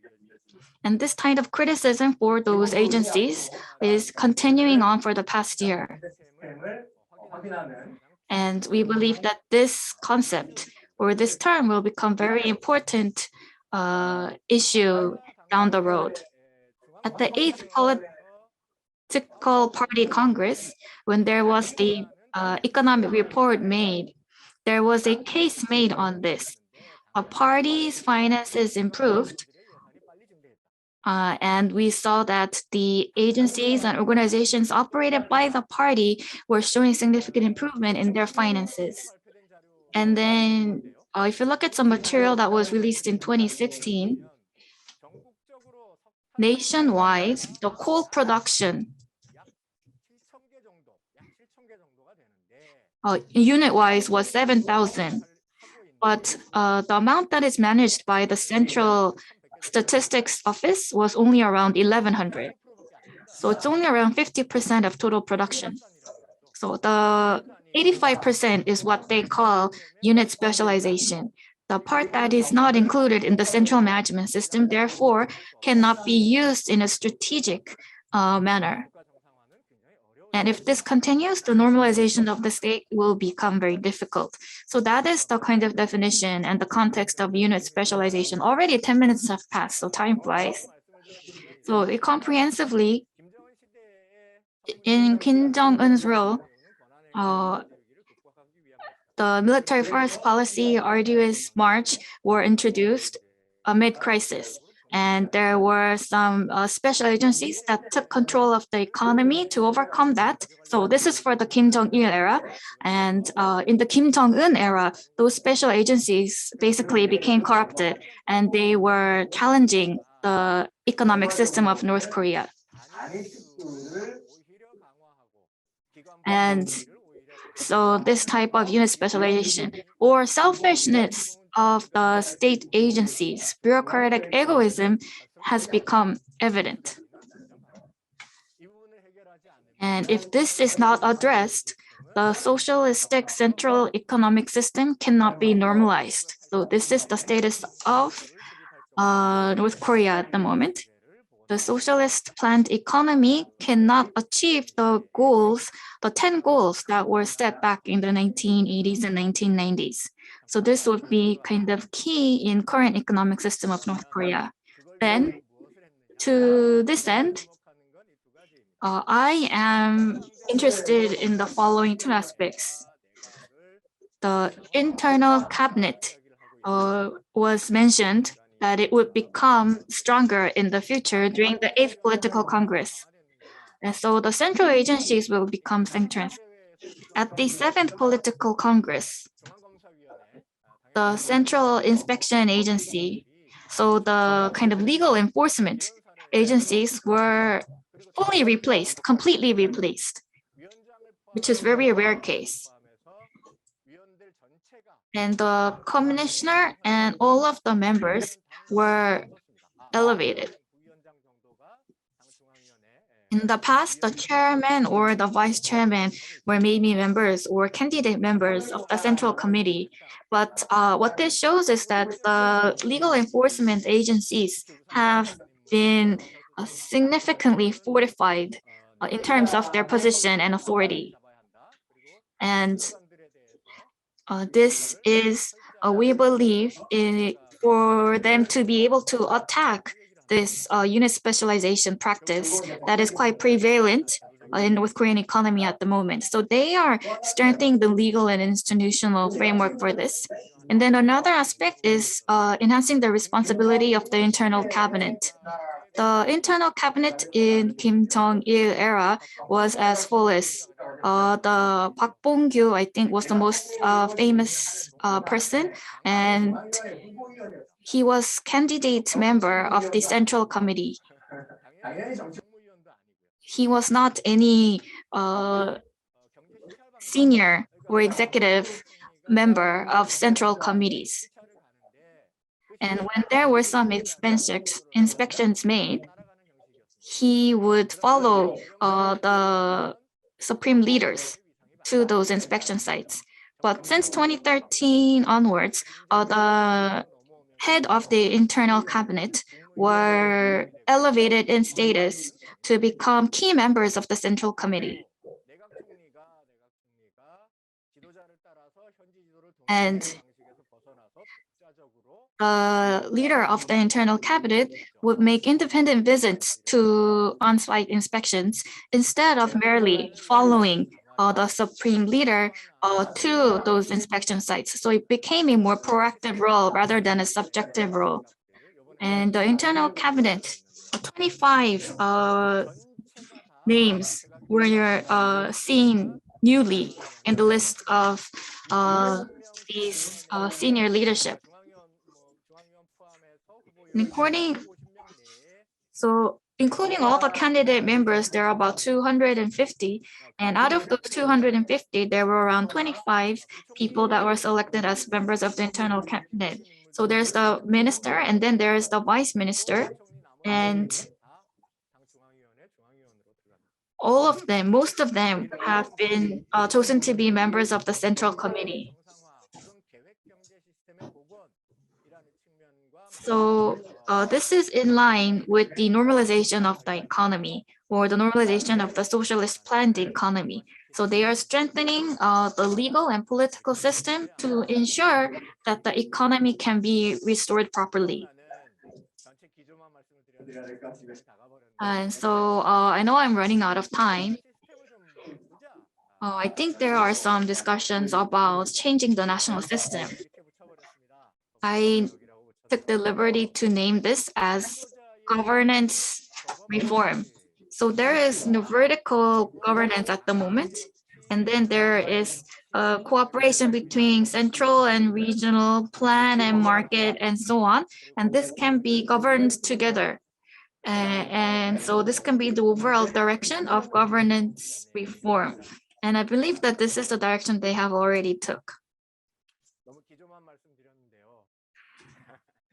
And this kind of criticism for those agencies is continuing on for the past year. And we believe that this concept or this term will become very important issue down the road. At the Eighth Political Party Congress, when there was the economic report made, there was a case made on this. A party's finances improved, and we saw that the agencies and organizations operated by the party were showing significant improvement in their finances. And then if you look at some material that was released in 2016, nationwide, the coal production unit-wise was 7,000. But the amount that is managed by the Central Statistics Office was only around 1,100. So it's only around 50% of total production. So the 85% is what they call unit specialization. The part that is not included in the central management system, therefore, cannot be used in a strategic manner. And if this continues, the normalization of the state will become very difficult. So that is the kind of definition and the context of unit specialization. Already 10 minutes have passed, so time flies. So comprehensively, in Kim Jong-un's role, the military first policy, arduous march were introduced amid crisis. And there were some special agencies that took control of the economy to overcome that. So this is for the Kim Jong-il era. And in the Kim Jong-un era, those special agencies basically became corrupted and they were challenging the economic system of North Korea. And so this type of unit specialization or selfishness of the state agencies, bureaucratic egoism has become evident. And if this is not addressed, the socialistic central economic system cannot be normalized. So this is the status of North Korea at the moment. The socialist planned economy cannot achieve the goals, the 10 goals that were set back in the 1980s and 1990s. So this would be kind of key in current economic system of North Korea. Then, to this end, I am interested in the following two aspects. The internal cabinet was mentioned that it would become stronger in the future during the 8th Political Congress. And so the central agencies will become strengthened. At the 7th Political Congress, the Central Inspection Agency, so the kind of legal enforcement agencies were fully replaced, completely replaced, which is very rare case. And the commissioner and all of the members were elevated. In the past, the chairman or the vice chairman were maybe members or candidate members of the central committee. But what this shows is that the legal enforcement agencies have been significantly fortified in terms of their position and authority. And this is, we believe, for them to be able to attack this unit specialization practice that is quite prevalent in North Korean economy at the moment. So they are strengthening the legal and institutional framework for this. And then another aspect is enhancing the responsibility of the internal cabinet. The internal cabinet in Kim Jong-il era was as follows. The Park Bong-gyu, I think, was the most famous person, and he was candidate member of the Central Committee. He was not any senior or executive member of central committees. And when there were some inspections made, he would follow the supreme leaders to those inspection sites. But since 2013 onwards, the head of the internal cabinet were elevated in status to become key members of the central committee. And the leader of the internal cabinet would make independent visits to on-site inspections instead of merely following the supreme leader to those inspection sites. So it became a more proactive role rather than a subjective role. And the internal cabinet, 25 names were seen newly in the list of these senior leadership. Including all the candidate members, there are about 250. And out of those 250, there were around 25 people that were selected as members of the internal cabinet. So there's the minister, and then there's the vice minister. And all of them, most of them have been chosen to be members of the central committee. So this is in line with the normalization of the economy or the normalization of the socialist planned economy. So they are strengthening the legal and political system to ensure that the economy can be restored properly. And so I know I'm running out of time. I think there are some discussions about changing the national system. I took the liberty to name this as governance reform. So there is no vertical governance at the moment, and then there is cooperation between central and regional plan and market and so on, and this can be governed together. And so this can be the overall direction of governance reform. And I believe that this is the direction they have already took.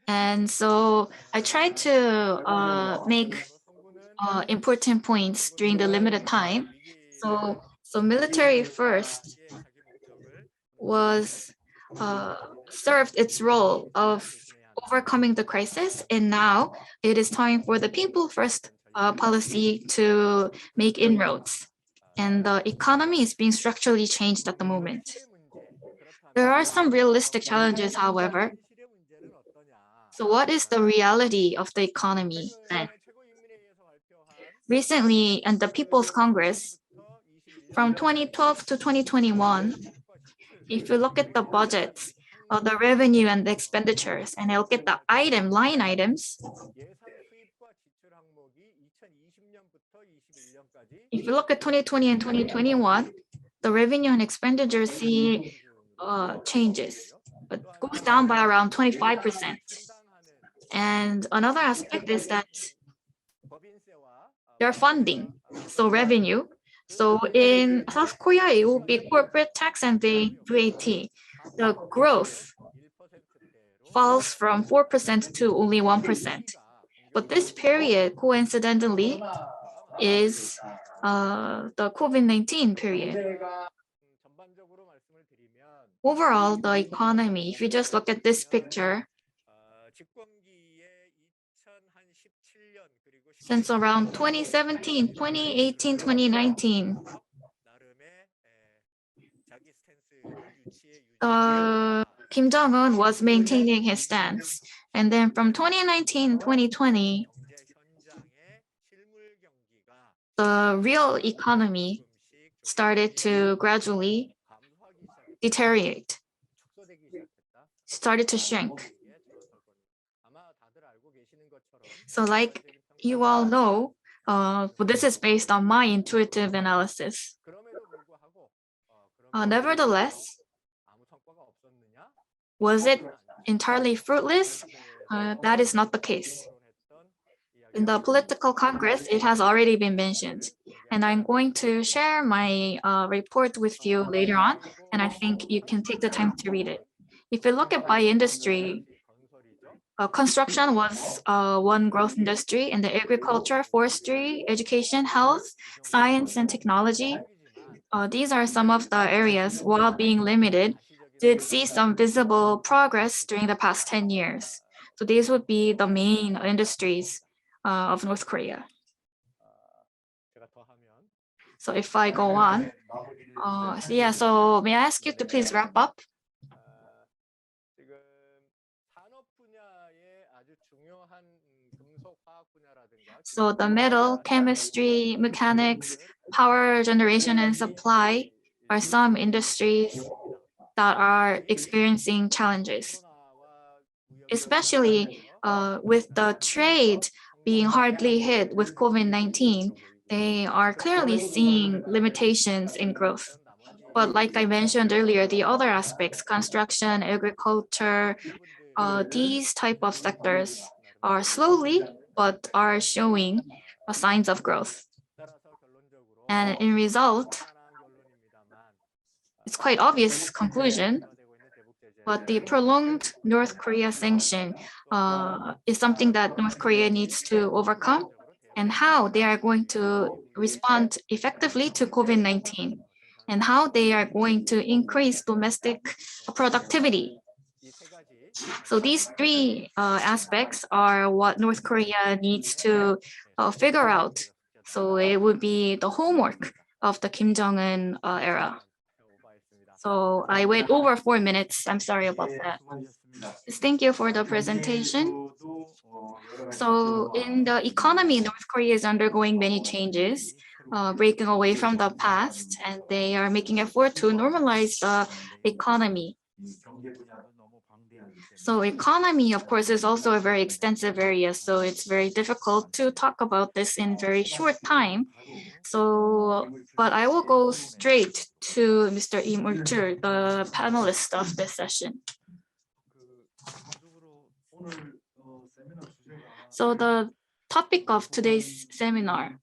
And so I tried to make important points during the limited time. So military first was served its role of overcoming the crisis, and now it is time for the people first policy to make inroads. And the economy is being structurally changed at the moment. There are some realistic challenges, however. So what is the reality of the economy then? Recently, in the People's Congress, from 2012 to 2021, if you look at the budgets, the revenue and the expenditures, and I look at the line items, if you look at 2020 and 2021, the revenue and expenditures see changes, but goes down by around 25%. And another aspect is that their funding, so revenue. So in South Korea, it will be corporate tax and VAT. The growth falls from 4% to only 1%. But this period, coincidentally, is the COVID-19 period. Overall, the economy, if you just look at this picture, since around 2017, 2018, 2019, Kim Jong-un was maintaining his stance. And then from 2019, 2020, the real economy started to gradually deteriorate, started to shrink. So like you all know, this is based on my intuitive analysis. Nevertheless, was it entirely fruitless? That is not the case. In the political congress, it has already been mentioned, and I'm going to share my report with you later on, and I think you can take the time to read it. If you look at by industry, construction was one growth industry, and the agriculture, forestry, education, health, science, and technology. These are some of the areas, while being limited, did see some visible progress during the past 10 years. So these would be the main industries of North Korea. So if I go on, so may I ask you to please wrap up? So the metal, chemistry, mechanics, power generation and supply are some industries that are experiencing challenges, especially with the trade being hardly hit with COVID-19. They are clearly seeing limitations in growth. But like I mentioned earlier, the other aspects, construction, agriculture, these type of sectors are slowly but are showing signs of growth. And in result, it's quite obvious conclusion, but the prolonged North Korea sanction is something that North Korea needs to overcome, and how they are going to respond effectively to COVID-19, and how they are going to increase domestic productivity. So these three aspects are what North Korea needs to figure out. So it would be the homework of the Kim Jong-un era. So I went over 4 minutes. I'm sorry about that. Thank you for the presentation. So in the economy, North Korea is undergoing many changes, breaking away from the past, and they are making effort to normalize the economy. So economy, of course, is also a very extensive area, so it's very difficult to talk about this in very short time. So, but I will go straight to Mr. Eul-Chul, the panelist of this session. So the topic of today's seminar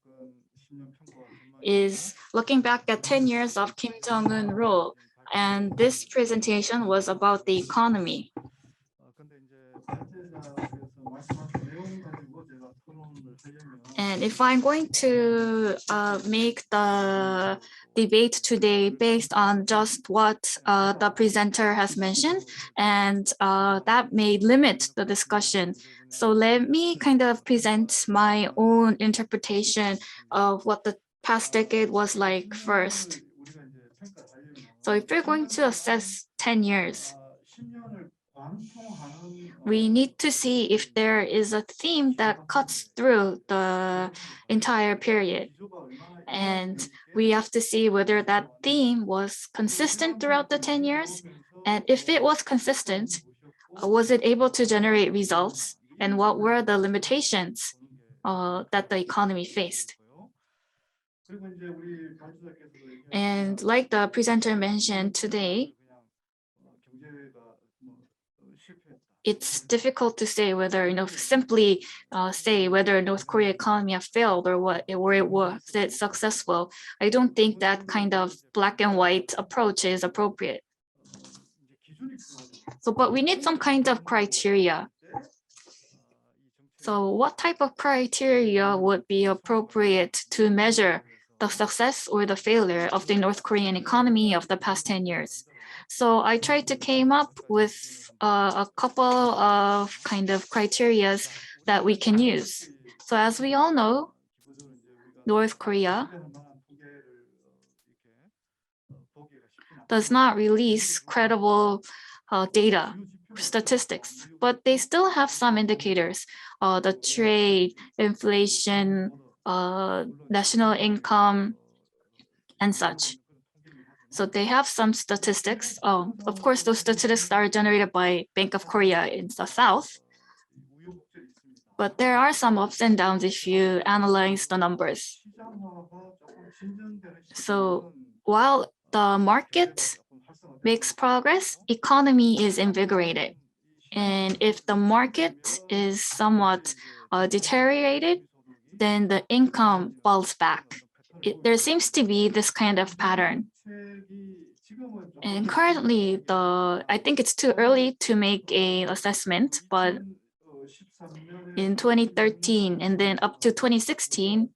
is looking back at 10 years of Kim Jong-un rule, and this presentation was about the economy. And if I'm going to make the debate today based on just what the presenter has mentioned, and that may limit the discussion. So let me kind of present my own interpretation of what the past decade was like first. So if we're going to assess 10 years, we need to see if there is a theme that cuts through the entire period. And we have to see whether that theme was consistent throughout the 10 years. And if it was consistent, was it able to generate results? And what were the limitations that the economy faced? And like the presenter mentioned today, it's difficult to say whether, simply say whether North Korea economy have failed or it was successful. I don't think that kind of black and white approach is appropriate. So, but we need some kind of criteria. So what type of criteria would be appropriate to measure the success or the failure of the North Korean economy of the past 10 years? So I tried to came up with a couple of kind of criterias that we can use. So as we all know, North Korea does not release credible data, statistics, but they still have some indicators, the trade, inflation, national income, and such. So they have some statistics. Of course, those statistics are generated by Bank of Korea in the South, but there are some ups and downs if you analyze the numbers. So while the market makes progress, economy is invigorated. And if the market is somewhat deteriorated, then the income falls back. There seems to be this kind of pattern. And currently, I think it's too early to make an assessment, but in 2013 and then up to 2016,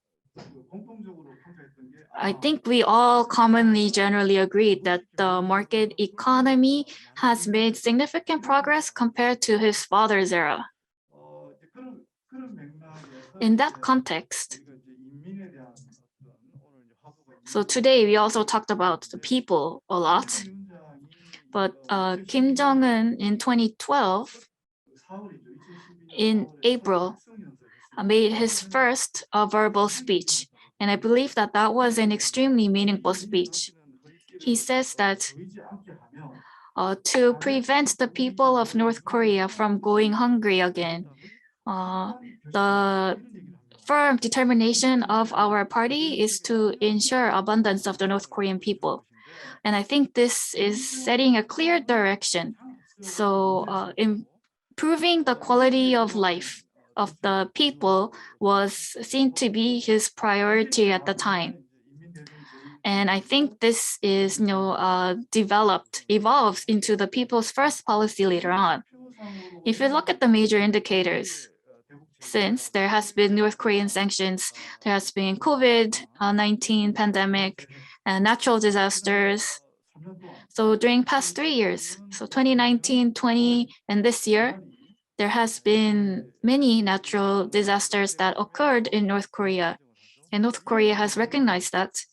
I think we all commonly generally agreed that the market economy has made significant progress compared to his father's era. In that context, so today we also talked about the people a lot, but Kim Jong-un in 2012, in April, made his first verbal speech. And I believe that that was an extremely meaningful speech. He says that to prevent the people of North Korea from going hungry again, the firm determination of our party is to ensure abundance of the North Korean people. And I think this is setting a clear direction. So improving the quality of life of the people was seen to be his priority at the time. And I think this is evolves into the people's first policy later on. If you look at the major indicators, since there has been North Korean sanctions, there has been COVID-19 pandemic and natural disasters. So during past 3 years, so 2019, 20, and this year, there has been many natural disasters that occurred in North Korea. And North Korea has recognized that.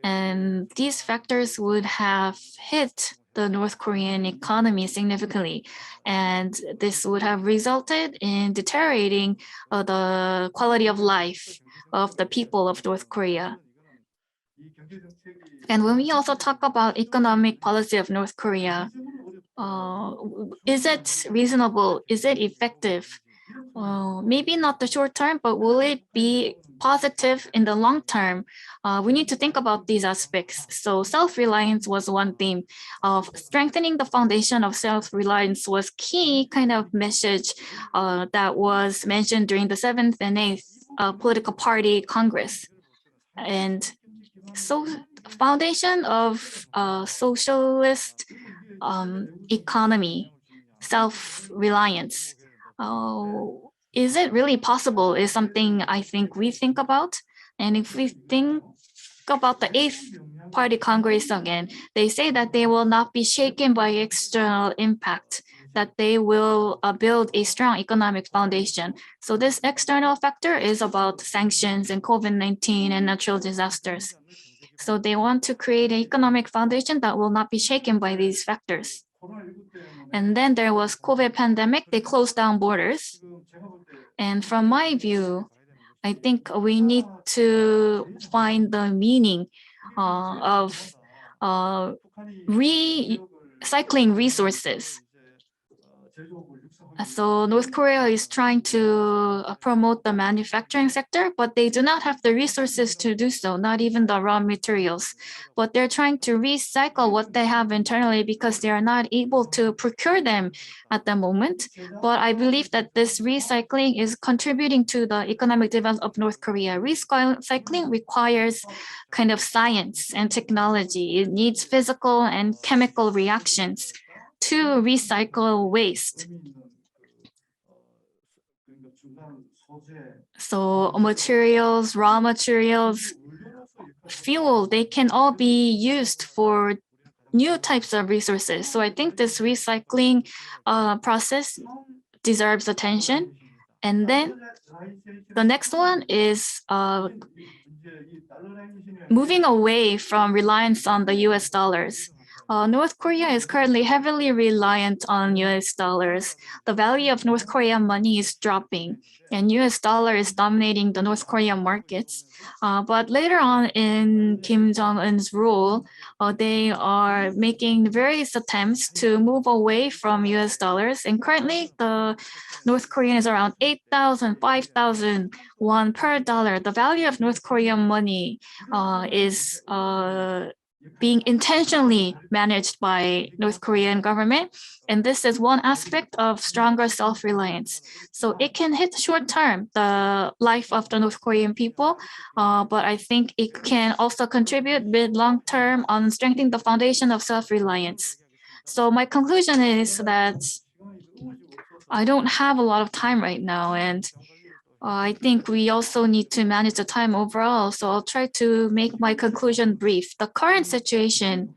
And these factors would have hit the North Korean economy significantly. And this would have resulted in deteriorating the quality of life of the people of North Korea. And when we also talk about economic policy of North Korea, is it reasonable? Is it effective? Maybe not the short term, but will it be positive in the long term? We need to think about these aspects. So self-reliance was one theme of strengthening the foundation of self-reliance was key kind of message that was mentioned during the 7th and 8th political party Congress. And so foundation of socialist economy, self-reliance. is it really possible is something I think we think about. And if we think about the Eighth Party Congress again, they say that they will not be shaken by external impact, that they will build a strong economic foundation. So this external factor is about sanctions and COVID-19 and natural disasters. So they want to create an economic foundation that will not be shaken by these factors. And then there was COVID pandemic, they closed down borders. And from my view, I think we need to find the meaning of recycling resources. So North Korea is trying to promote the manufacturing sector, but they do not have the resources to do so, not even the raw materials. But they're trying to recycle what they have internally because they are not able to procure them at the moment. But I believe that this recycling is contributing to the economic development of North Korea. Recycling requires kind of science and technology. It needs physical and chemical reactions to recycle waste. So materials, raw materials, fuel, they can all be used for new types of resources. So I think this recycling process deserves attention. And then the next one is moving away from reliance on the US dollars. North Korea is currently heavily reliant on US dollars. The value of North Korean money is dropping, and US dollar is dominating the North Korean markets. But later on in Kim Jong-un's rule, they are making various attempts to move away from US dollars. And currently, the North Korean is around 8,000, 5,000 won per dollar. The value of North Korean money is being intentionally managed by North Korean government. And this is one aspect of stronger self-reliance. So it can hit short term, the life of the North Korean people, but I think it can also contribute mid long term on strengthening the foundation of self-reliance. So my conclusion is that I don't have a lot of time right now, and I think we also need to manage the time overall. So I'll try to make my conclusion brief. The current situation,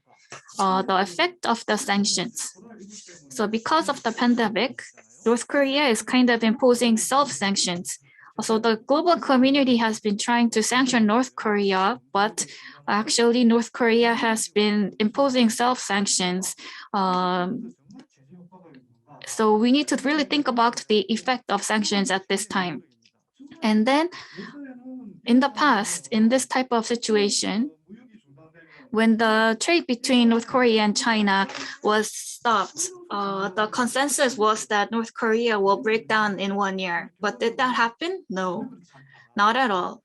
the effect of the sanctions. So because of the pandemic, North Korea is kind of imposing self-sanctions. So the global community has been trying to sanction North Korea, but actually North Korea has been imposing self-sanctions. So we need to really think about the effect of sanctions at this time. And then in the past, in this type of situation, when the trade between North Korea and China was stopped, the consensus was that North Korea will break down in 1 year. But did that happen? No, not at all.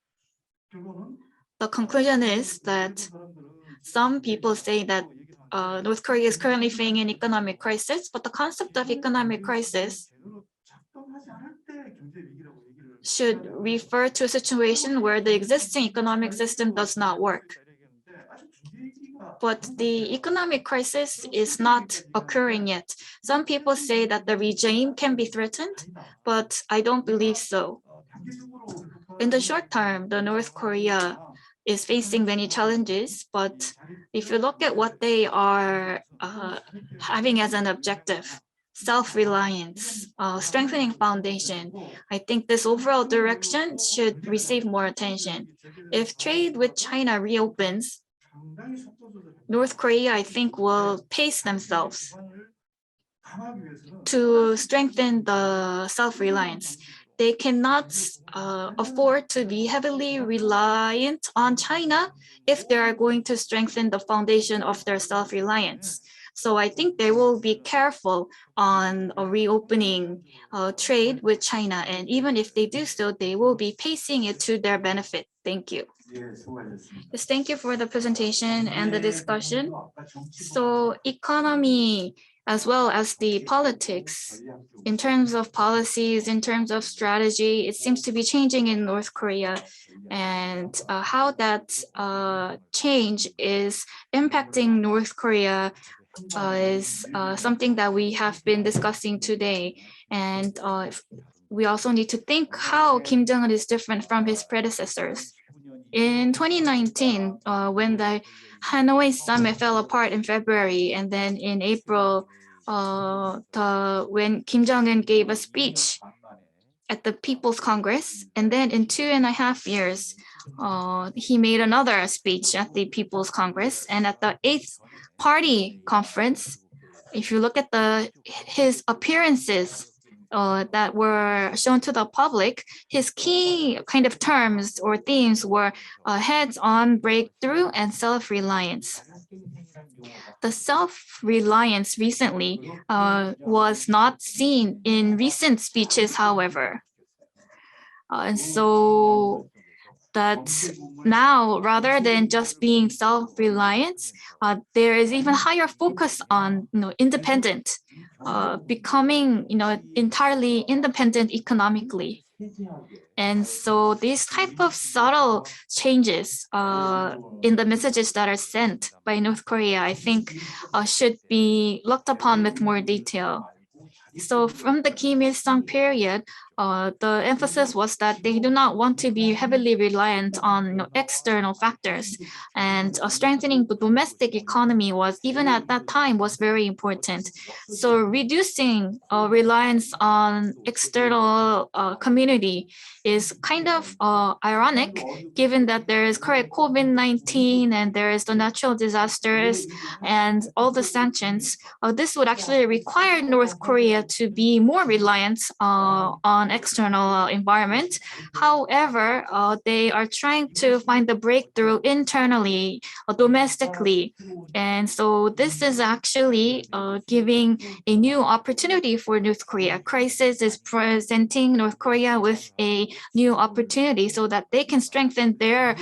The conclusion is that some people say that North Korea is currently facing an economic crisis, but the concept of economic crisis should refer to a situation where the existing economic system does not work. But the economic crisis is not occurring yet. Some people say that the regime can be threatened, but I don't believe so. In the short term, the North Korea is facing many challenges, but if you look at what they are having as an objective, self-reliance, strengthening foundation, I think this overall direction should receive more attention. If trade with China reopens, North Korea, I think, will pace themselves to strengthen the self-reliance. They cannot afford to be heavily reliant on China if they are going to strengthen the foundation of their self-reliance. So I think they will be careful on reopening trade with China. And even if they do so, they will be pacing it to their benefit. Thank you. Yes, thank you for the presentation and the discussion. So economy as well as the politics, in terms of policies, in terms of strategy, it seems to be changing in North Korea. And how that change is impacting North Korea is something that we have been discussing today. And we also need to think how Kim Jong-un is different from his predecessors. In 2019, when the Hanoi summit fell apart in February, and then in April, when Kim Jong-un gave a speech at the People's Congress, and then in 2.5 years, he made another speech at the People's Congress, and at the 8th Party Conference, if you look at his appearances that were shown to the public, his key kind of terms or themes were heads-on breakthrough and self-reliance. The self-reliance recently was not seen in recent speeches, however. And so that now, rather than just being self-reliant, there is even higher focus on independent, becoming entirely independent economically. And so these type of subtle changes in the messages that are sent by North Korea, I think, should be looked upon with more detail. So from the Kim Il-sung period, the emphasis was that they do not want to be heavily reliant on external factors, and strengthening the domestic economy was, even at that time, was very important. So reducing reliance on external community is kind of ironic, given that there is current COVID-19 and there is the natural disasters and all the sanctions. This would actually require North Korea to be more reliant on external environment. However, they are trying to find the breakthrough internally, domestically. And so this is actually giving a new opportunity for North Korea. Crisis is presenting North Korea with a new opportunity so that they can strengthen their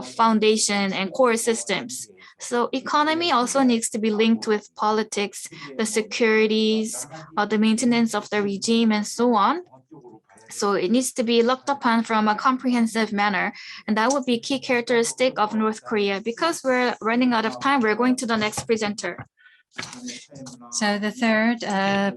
foundation and core systems. So economy also needs to be linked with politics, the securities, the maintenance of the regime, and so on. So it needs to be looked upon from a comprehensive manner. And that would be a key characteristic of North Korea. Because we're running out of time, we're going to the next presenter. So the third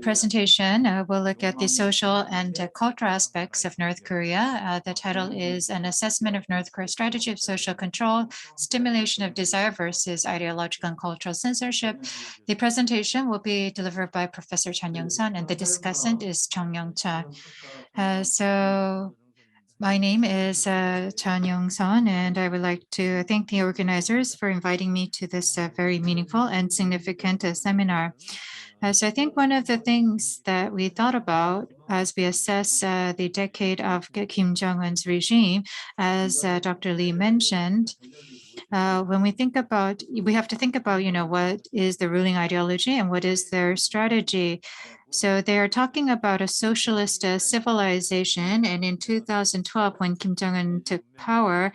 presentation will look at the social and cultural aspects of North Korea. The title is An Assessment of North Korea's Strategy of Social Control, Stimulation of Desire versus Ideological and Cultural Censorship. The presentation will be delivered by Professor Chan Young-sun, and the discussant is Chung Youngchul. So my name is Chan Young-sun, and I would like to thank the organizers for inviting me to this very meaningful and significant seminar. So I think one of the things that we thought about as we assess the decade of Kim Jong-un's regime, as Dr. Lee mentioned, when we think about, we have to think about, what is the ruling ideology and what is their strategy. So they are talking about a socialist civilization. And in 2012, when Kim Jong-un took power,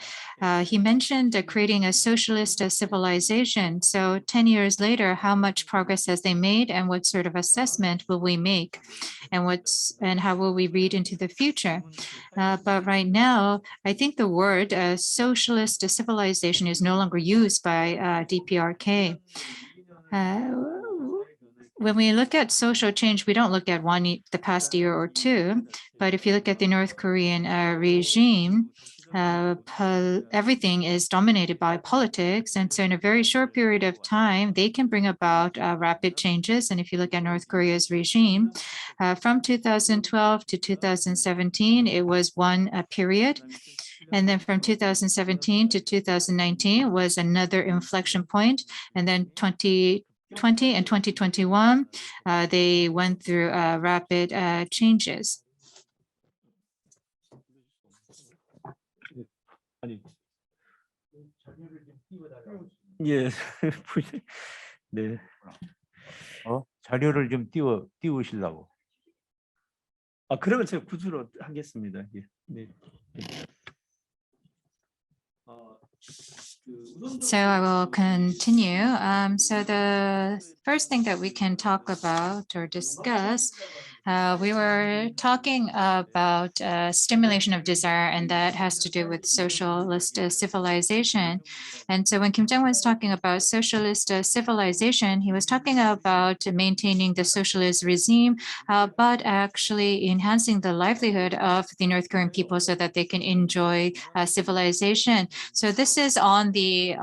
he mentioned creating a socialist civilization. So 10 years later, how much progress has they made, and what sort of assessment will we make, and how will we read into the future? But right now, I think the word socialist civilization is no longer used by DPRK. When we look at social change, we don't look at the past year or two, but if you look at the North Korean regime, everything is dominated by politics. And so in a very short period of time, they can bring about rapid changes. And if you look at North Korea's regime, from 2012 to 2017, it was one period. And then from 2017 to 2019 was another inflection point. And then 2020 and 2021, they went through rapid changes. 예, 네. 자료를 좀 띄우시려고. 그러면 제가 구두로 하겠습니다. 예. 네. So I will continue. So the first thing that we can talk about or discuss We were talking about stimulation of desire, and that has to do with socialist civilization. And so when Kim Jong was talking about socialist civilization, he was talking about maintaining the socialist regime, but actually enhancing the livelihood of the North Korean people so that they can enjoy civilization. So this is on the,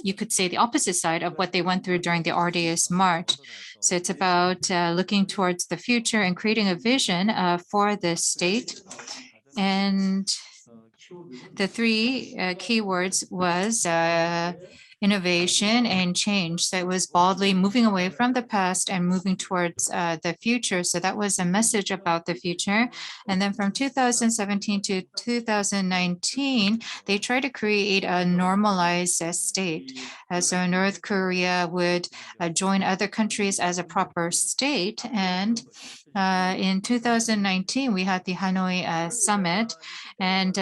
you could say, the opposite side of what they went through during the RDS March. So it's about looking towards the future and creating a vision for the state. And the three keywords was innovation and change. So it was boldly moving away from the past and moving towards the future. So that was a message about the future. And then from 2017 to 2019, they tried to create a normalized state. So North Korea would join other countries as a proper state. And in 2019, we had the Hanoi summit, and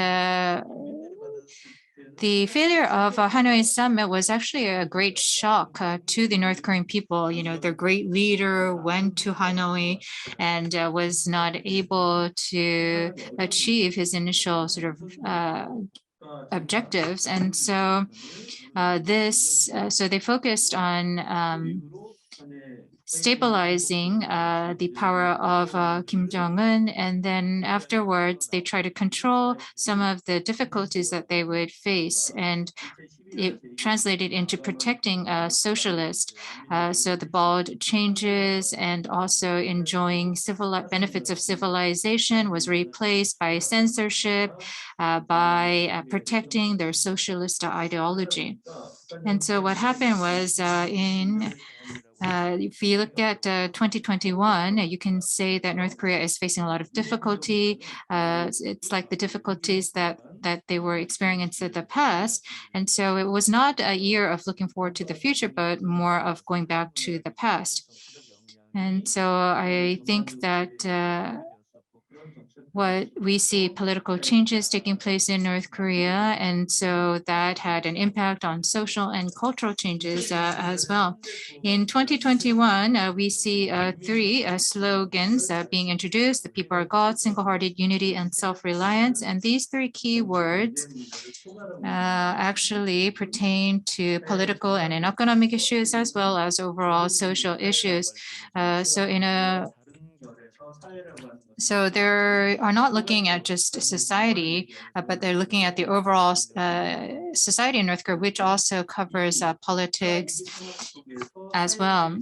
the failure of Hanoi summit was actually a great shock to the North Korean people. You know, their great leader went to Hanoi and was not able to achieve his initial sort of objectives. And so so they focused on stabilizing the power of Kim Jong-un, and then afterwards they try to control some of the difficulties that they would face, and it translated into protecting a socialist. So the bold changes and also enjoying civil benefits of civilization was replaced by censorship, by protecting their socialist ideology. And so what happened was if you look at 2021, you can say that North Korea is facing a lot of difficulty. It's like the difficulties that they were experiencing in the past. And so it was not a year of looking forward to the future, but more of going back to the past. And so I think that what we see political changes taking place in North Korea, and so that had an impact on social and cultural changes as well. In 2021, we see three slogans being introduced: the people are God, single-hearted unity, and self-reliance. And these three keywords actually pertain to political and economic issues as well as overall social issues. So they are not looking at just society, but they're looking at the overall society in North Korea, which also covers politics as well.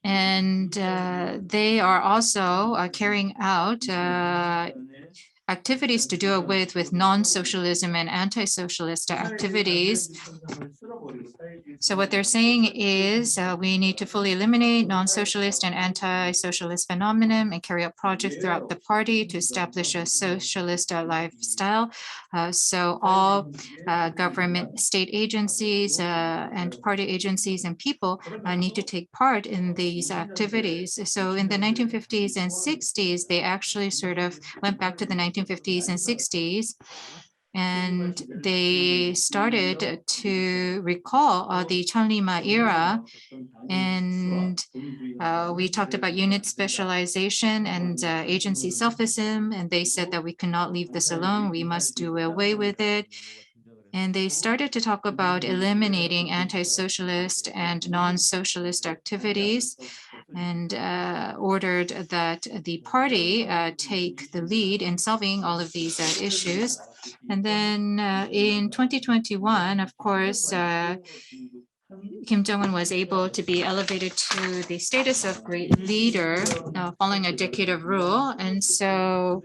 And they are also carrying out activities to do away with non-socialism and anti-socialist activities. So what they're saying is we need to fully eliminate non-socialist and anti-socialist phenomenon and carry out projects throughout the party to establish a socialist lifestyle. So all government, state agencies and party agencies and people need to take part in these activities. So in the 1950s and 60s, they actually sort of went back to the 1950s and 60s, and they started to recall the Chanlima era. And we talked about unit specialization and agency selfism, and they said that we cannot leave this alone. We must do away with it. And they started to talk about eliminating anti-socialist and non-socialist activities, and ordered that the party take the lead in solving all of these issues. And then in 2021, of course, Kim Jong-un was able to be elevated to the status of great leader following a decade of rule. And so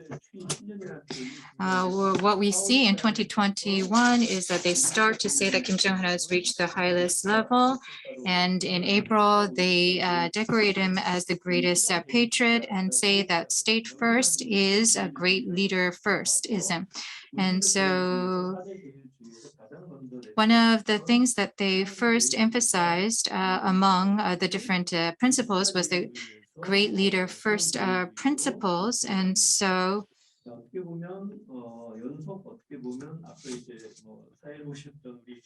what we see in 2021 is that they start to say that Kim Jong-un has reached the highest level. And in April, they decorate him as the greatest patriot and say that state first is a great leader first-ism. And so one of the things that they first emphasized among the different principles was the great leader first principles. And so 어떻게 보면 연속 어떻게 보면 앞서 이제 뭐 사회를 보셨던 우리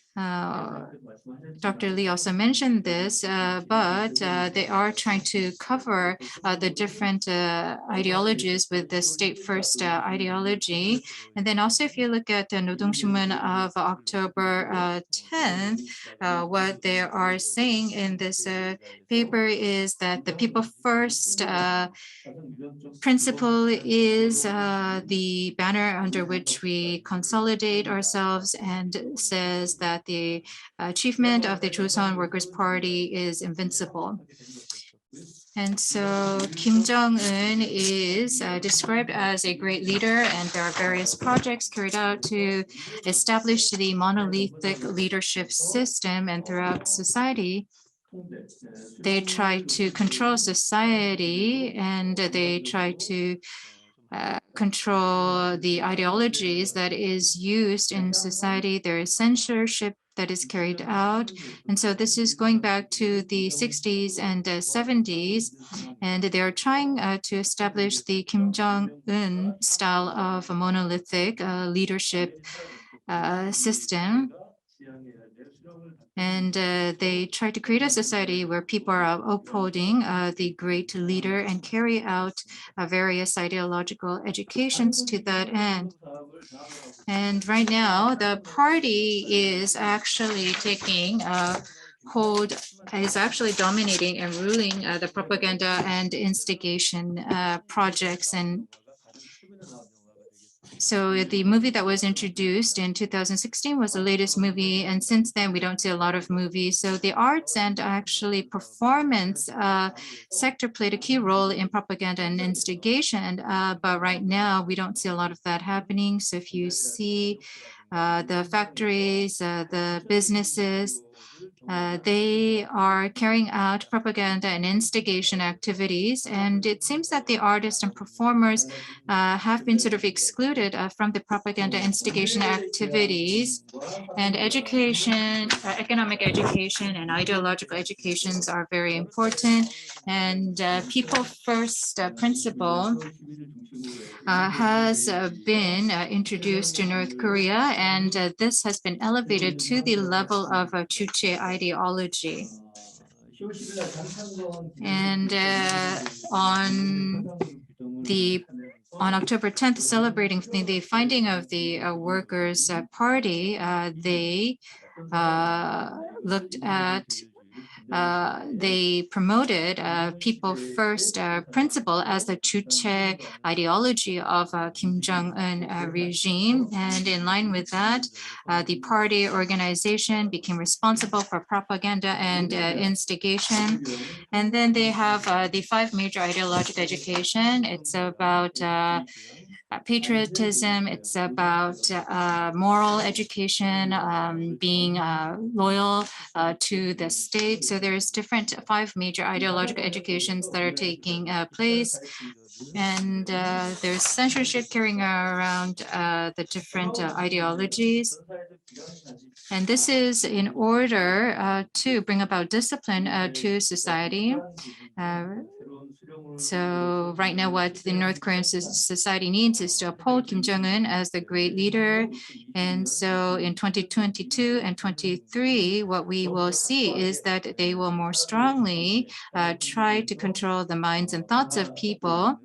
Dr. Lee also mentioned this, but they are trying to cover the different ideologies with the state first ideology. And then also, if you look at the 노동신문 of October 10th, what they are saying in this paper is that the people first principle is the banner under which we consolidate ourselves, and says that the achievement of the Joseon Workers' Party is invincible. And so Kim Jong-un is described as a great leader, and there are various projects carried out to establish the monolithic leadership system. And throughout society, they try to control society, and they try to control the ideologies that is used in society. There is censorship that is carried out. And so this is going back to the 60s and 70s, and they are trying to establish the Kim Jong-un style of a monolithic leadership system. And they try to create a society where people are upholding the great leader and carry out various ideological educations to that end. And right now, the party is actually taking hold, is actually dominating and ruling the propaganda and instigation projects. And so the movie that was introduced in 2016 was the latest movie, and since then we don't see a lot of movies. So the arts and actually performance sector played a key role in propaganda and instigation, but right now we don't see a lot of that happening. So if you see the factories, the businesses, they are carrying out propaganda and instigation activities, and it seems that the artists and performers have been sort of excluded from the propaganda instigation activities. And education, economic education and ideological educations are very important. And people first principle has been introduced to North Korea, and this has been elevated to the level of Juche ideology. And on October 10th, celebrating the finding of the Workers' Party, they looked at they promoted people first principle as the Juche ideology of Kim Jong-un regime. And in line with that, the party organization became responsible for propaganda and instigation. And then they have the 5 major ideological education. It's about patriotism, it's about moral education, being loyal to the state. So there's different 5 major ideological educations that are taking place. And there's censorship carrying around the different ideologies. And this is in order to bring about discipline to society. So right now, what the North Korean society needs is to uphold Kim Jong-un as the great leader. And so in 2022 and 23, what we will see is that they will more strongly try to control the minds and thoughts of people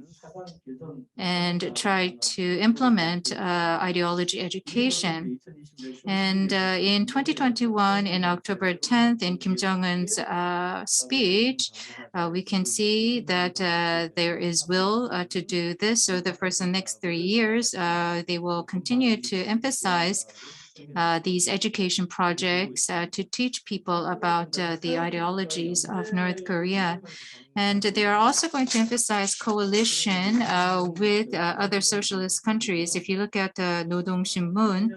and try to implement ideology education. And in 2021, in October 10th, in Kim Jong-un's speech, we can see that there is will to do this. So for the next 3 years, they will continue to emphasize these education projects to teach people about the ideologies of North Korea. And they are also going to emphasize coalition with other socialist countries. If you look at 노동신문,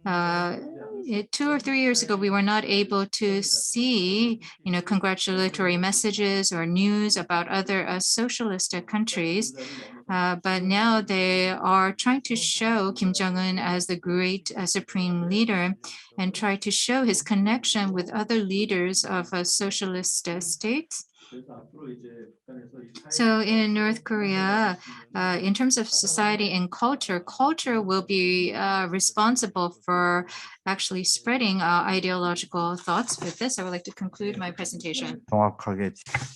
2 or 3 years ago, we were not able to see, congratulatory messages or news about other socialist countries. But now they are trying to show Kim Jong-un as the great supreme leader and try to show his connection with other leaders of socialist states. So in North Korea, in terms of society and culture, culture will be responsible for actually spreading ideological thoughts. With this, I would like to conclude my presentation. 정확하게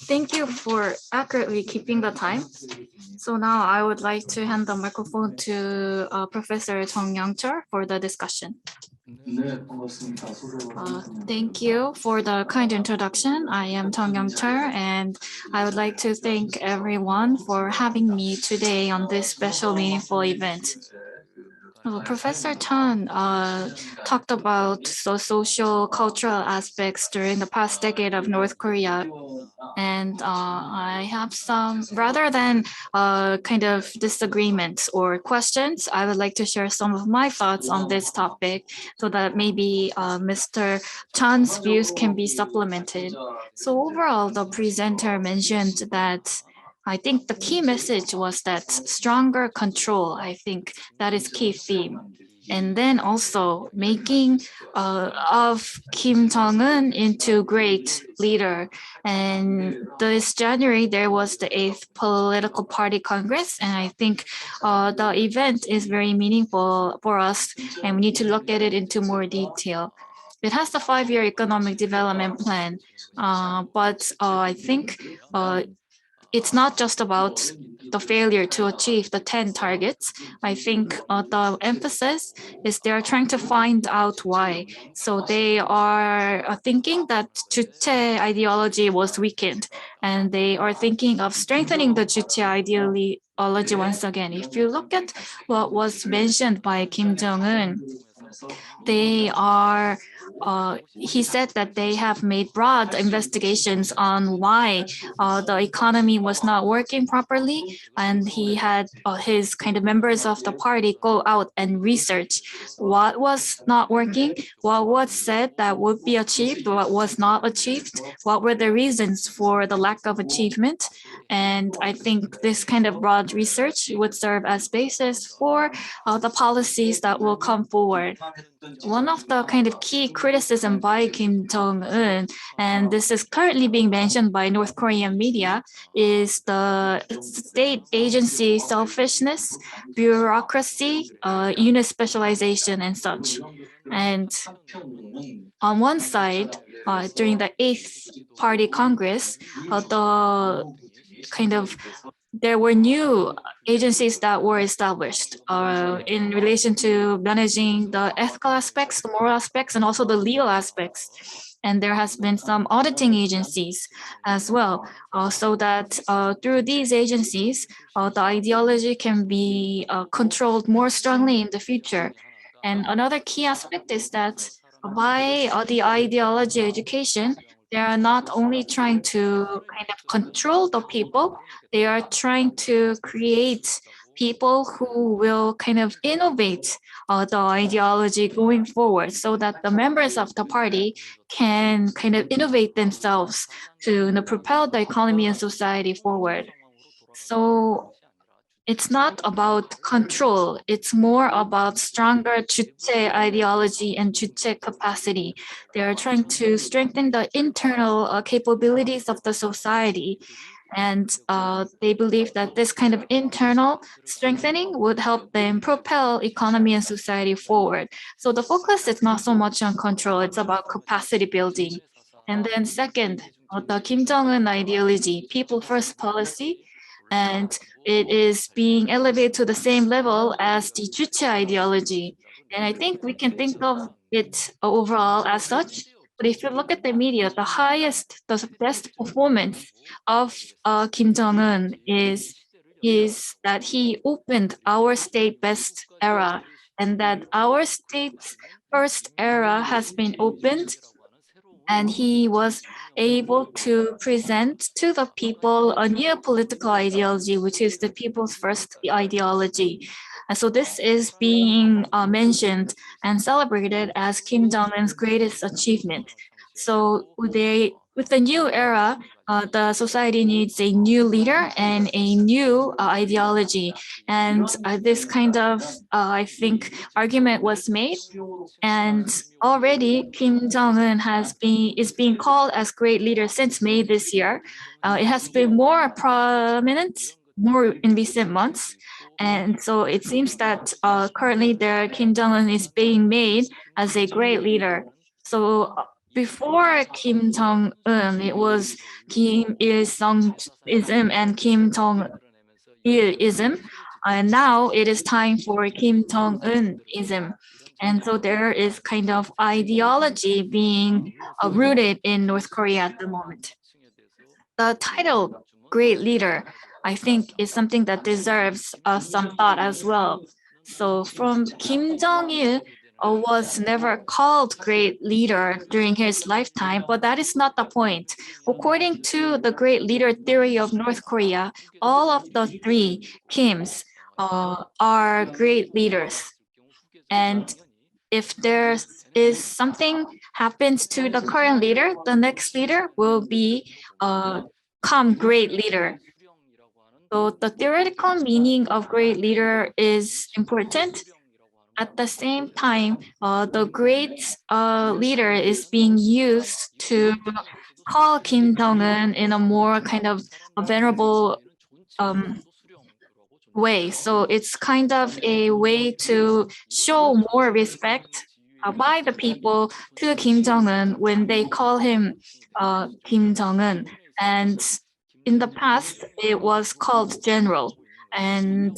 Thank you for accurately keeping the time. So now I would like to hand the microphone to Professor Youngchul for the discussion. Thank you for the kind introduction. I am Youngchul, and I would like to thank everyone for having me today on this special meaningful event. Professor Chan talked about the social cultural aspects during the past decade of North Korea. And I have some, rather than kind of disagreements or questions, I would like to share some of my thoughts on this topic so that maybe Mr. Chan's views can be supplemented. So overall, the presenter mentioned that I think the key message was that stronger control. I think that is key theme. And then also making of Kim Jong-un into great leader. And this January, there was the 8th Political Party Congress. And I think the event is very meaningful for us. And we need to look at it into more detail. It has the 5-year economic development plan. But I think it's not just about the failure to achieve the 10 targets. I think the emphasis is they're trying to find out why. So they are thinking that Juche ideology was weakened, and they are thinking of strengthening the Juche ideology once again. If you look at what was mentioned by Kim Jong-un, they are he said that they have made broad investigations on why the economy was not working properly, and he had his kind of members of the party go out and research what was not working, what was said that would be achieved, what was not achieved, what were the reasons for the lack of achievement. And I think this kind of broad research would serve as basis for the policies that will come forward. One of the kind of key criticism by Kim Jong-un, and this is currently being mentioned by North Korean media, is the state agency selfishness, bureaucracy, unit specialization, and such. And on one side, during the 8th Party Congress, the kind of there were new agencies that were established in relation to managing the ethical aspects, the moral aspects, and also the legal aspects. And there has been some auditing agencies as well, so that through these agencies, the ideology can be controlled more strongly in the future. And another key aspect is that by the ideology education, they are not only trying to kind of control the people, they are trying to create people who will kind of innovate the ideology going forward so that the members of the party can kind of innovate themselves to propel the economy and society forward. So it's not about control. It's more about stronger 주체 ideology and 주체 capacity. They are trying to strengthen the internal capabilities of the society. And they believe that this kind of internal strengthening would help them propel economy and society forward. So the focus is not so much on control, it's about capacity building. And then second, the Kim Jong-un ideology, people first policy, and it is being elevated to the same level as the Juche ideology. And I think we can think of it overall as such. But if you look at the media, the highest, the best performance of Kim Jong-un is that he opened our state best era, and that our state's first era has been opened, and he was able to present to the people a new political ideology, which is the people's first ideology. And so this is being mentioned and celebrated as Kim Jong-un's greatest achievement. So with the new era, the society needs a new leader and a new ideology. And this kind of, I think, argument was made. And already Kim Jong-un is being called as great leader since May this year. It has been more prominent more in recent months. And so it seems that currently Kim Jong-un is being made as a great leader. So before Kim Jong-un, it was Kim Il-sung-ism and Kim Jong-il-ism. And now it is time for Kim Jong-un-ism. And so there is kind of ideology being rooted in North Korea at the moment. The title great leader, I think, is something that deserves some thought as well. So from Kim Jong-il was never called great leader during his lifetime, but that is not the point. According to the great leader theory of North Korea, all of the three Kims are great leaders. And if there is something happens to the current leader, the next leader will become great leader. So the theoretical meaning of great leader is important. At the same time, the great leader is being used to call Kim Jong-un in a more kind of a venerable way. So it's kind of a way to show more respect by the people to Kim Jong-un when they call him Kim Jong-un. And in the past, it was called general. And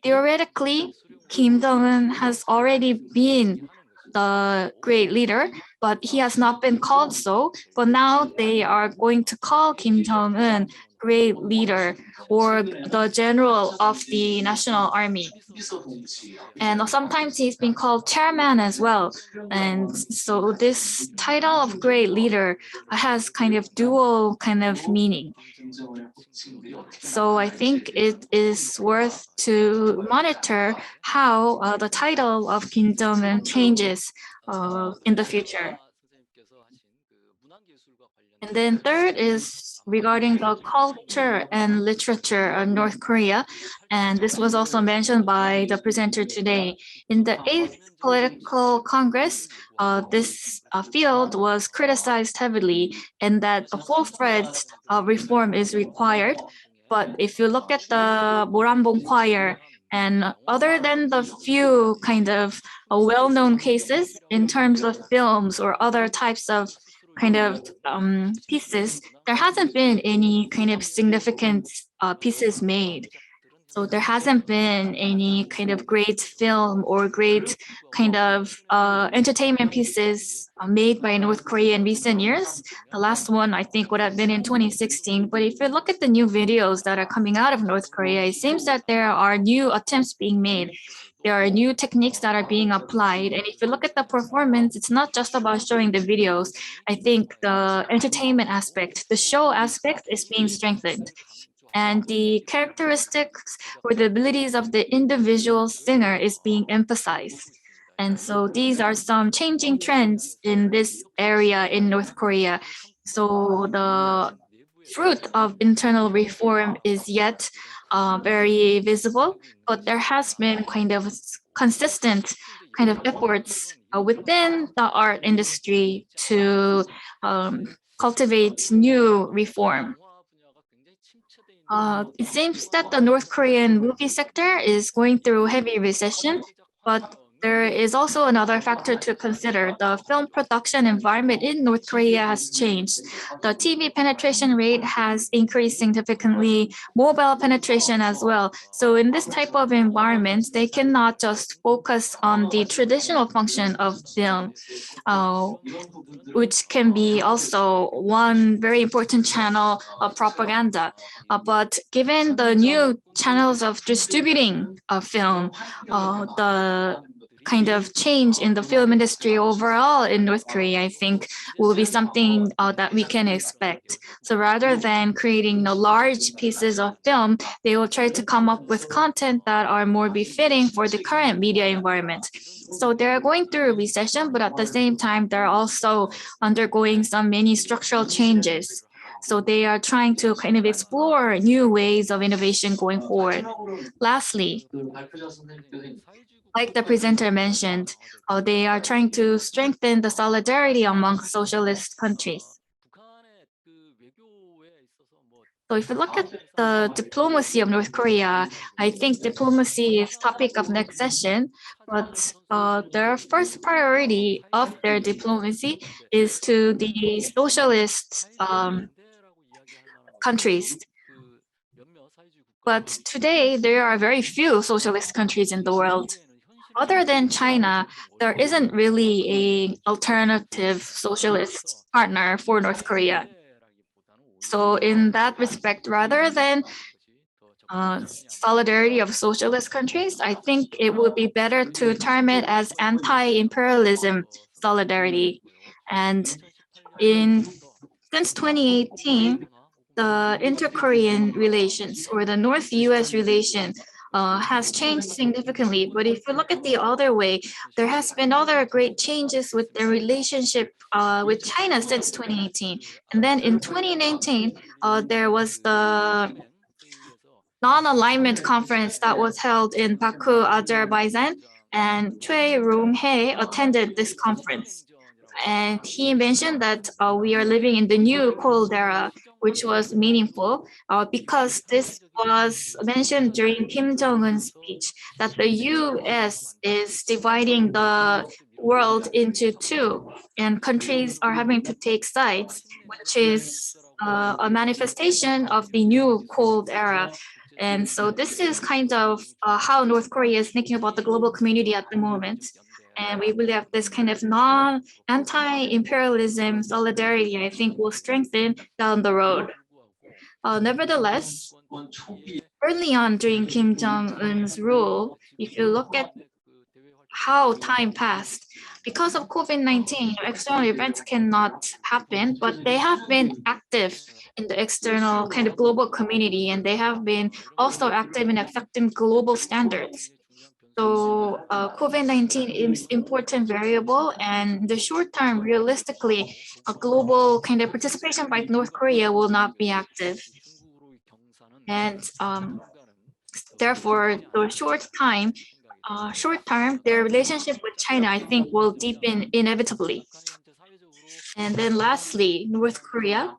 theoretically, Kim Jong-un has already been the great leader, but he has not been called so. But now they are going to call Kim Jong-un great leader or the general of the national army. And sometimes he's been called chairman as well. And so this title of great leader has kind of dual kind of meaning. So I think it is worth to monitor how the title of Kim Jong-un changes in the future. And then third is regarding the culture and literature of North Korea. And this was also mentioned by the presenter today. In the 8th Political Congress, this field was criticized heavily and that a full-fledged reform is required. But if you look at the Morambong Choir, and other than the few kind of well-known cases in terms of films or other types of kind of pieces, there hasn't been any kind of significant pieces made. So there hasn't been any kind of great film or great kind of entertainment pieces made by North Korea in recent years. The last one, I think, would have been in 2016. But if you look at the new videos that are coming out of North Korea, it seems that there are new attempts being made. There are new techniques that are being applied. And if you look at the performance, it's not just about showing the videos. I think the entertainment aspect, the show aspect is being strengthened. And the characteristics or the abilities of the individual singer is being emphasized. And so these are some changing trends in this area in North Korea. So the fruit of internal reform is yet very visible, but there has been kind of consistent kind of efforts within the art industry to cultivate new reform. It seems that the North Korean movie sector is going through heavy recession, but there is also another factor to consider. The film production environment in North Korea has changed. The TV penetration rate has increased significantly, mobile penetration as well. So in this type of environment, they cannot just focus on the traditional function of film, which can be also one very important channel of propaganda. But given the new channels of distributing film, the kind of change in the film industry overall in North Korea, I think will be something that we can expect. So rather than creating large pieces of film, they will try to come up with content that are more befitting for the current media environment. So they're going through a recession, but at the same time, they're also undergoing some many structural changes. So they are trying to kind of explore new ways of innovation going forward. Lastly, like the presenter mentioned, they are trying to strengthen the solidarity among socialist countries. So if you look at the diplomacy of North Korea, I think diplomacy is topic of next session, but their first priority of their diplomacy is to the socialist countries. But today, there are very few socialist countries in the world. Other than China, there isn't really an alternative socialist partner for North Korea. So in that respect, rather than solidarity of socialist countries, I think it would be better to term it as anti-imperialism solidarity. And since 2018, the inter-Korean relations or the North-US relation has changed significantly. But if you look at the other way, there has been other great changes with the relationship with China since 2018. And then in 2019, there was the non-alignment conference that was held in Baku, Azerbaijan, and Choi Rong-hae attended this conference. And he mentioned that we are living in the new cold era, which was meaningful because this was mentioned during Kim Jong-un's speech, that the US is dividing the world into two, and countries are having to take sides, which is a manifestation of the new cold era. And so this is kind of how North Korea is thinking about the global community at the moment. And we believe this kind of anti-imperialism solidarity, I think, will strengthen down the road. Nevertheless, early on during Kim Jong-un's rule, if you look at how time passed, because of COVID-19, external events cannot happen, but they have been active in the external kind of global community, and they have been also active in affecting global standards. So COVID-19 is important variable, and the short term, realistically, a global kind of participation by North Korea will not be active. And therefore, the short term, their relationship with China, I think, will deepen inevitably. And then lastly, North Korea,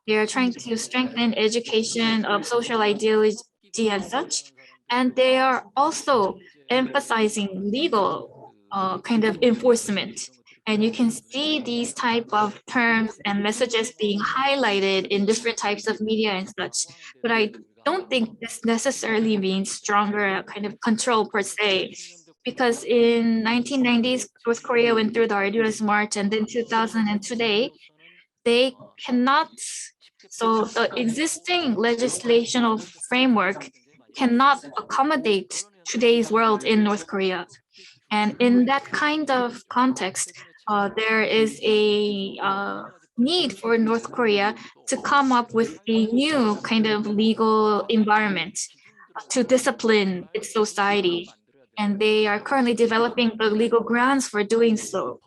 they are trying to strengthen education of social ideology and such. And they are also emphasizing legal kind of enforcement. And you can see these type of terms and messages being highlighted in different types of media and such. But I don't think this necessarily means stronger kind of control per se. Because in 1990s, North Korea went through the arduous march, and then 2000 and today, they cannot, so the existing legislational framework cannot accommodate today's world in North Korea. And in that kind of context, there is a need for North Korea to come up with a new kind of legal environment to discipline its society. And they are currently developing the legal grounds for doing so.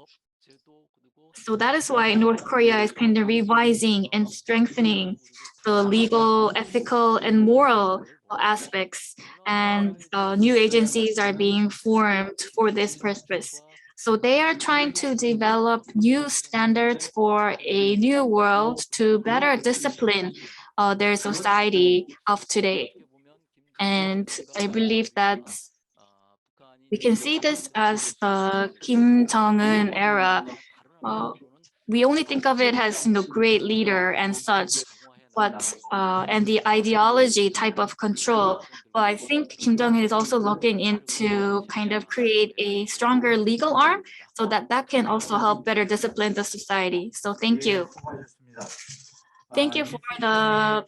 So that is why North Korea is kind of revising and strengthening the legal, ethical, and moral aspects. And new agencies are being formed for this purpose. So they are trying to develop new standards for a new world to better discipline their society of today. And I believe that we can see this as the Kim Jong-un era. We only think of it as great leader and such, but and the ideology type of control. But I think Kim Jong-un is also looking into kind of create a stronger legal arm so that that can also help better discipline the society. So thank you. Thank you for the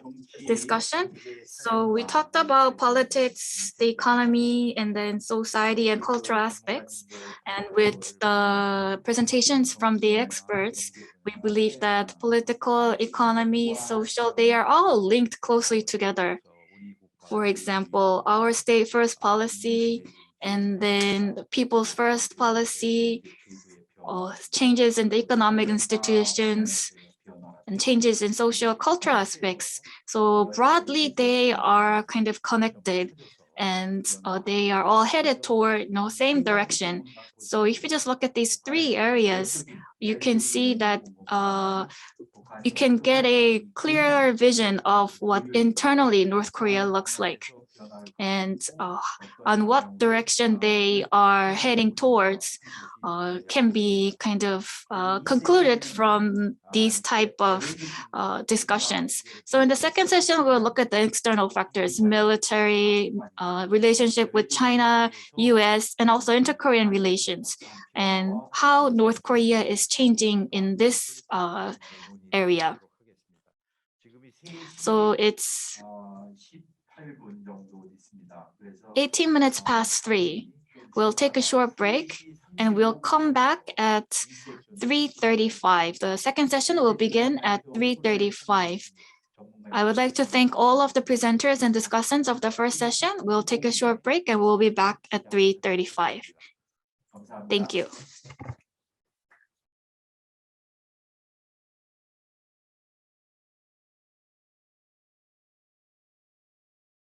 discussion. So we talked about politics, the economy, and then society and cultural aspects. And with the presentations from the experts, we believe that political, economy, social, they are all linked closely together. For example, our state first policy, and then the people's first policy, changes in the economic institutions, and changes in social cultural aspects. So broadly, they are kind of connected, and they are all headed toward same direction. So if you just look at these three areas, you can see that you can get a clearer vision of what internally North Korea looks like, and on what direction they are heading towards can be kind of concluded from these type of discussions. So in the second session, we'll look at the external factors, military, relationship with China, US, and also inter-Korean relations, and how North Korea is changing in this area. So it's 18 minutes past 3. We'll take a short break and we'll come back at 3:35. The second session will begin at 3:35. I would like to thank all of the presenters and discussants of the first session. We'll take a short break and we'll be back at 3:35. Thank you.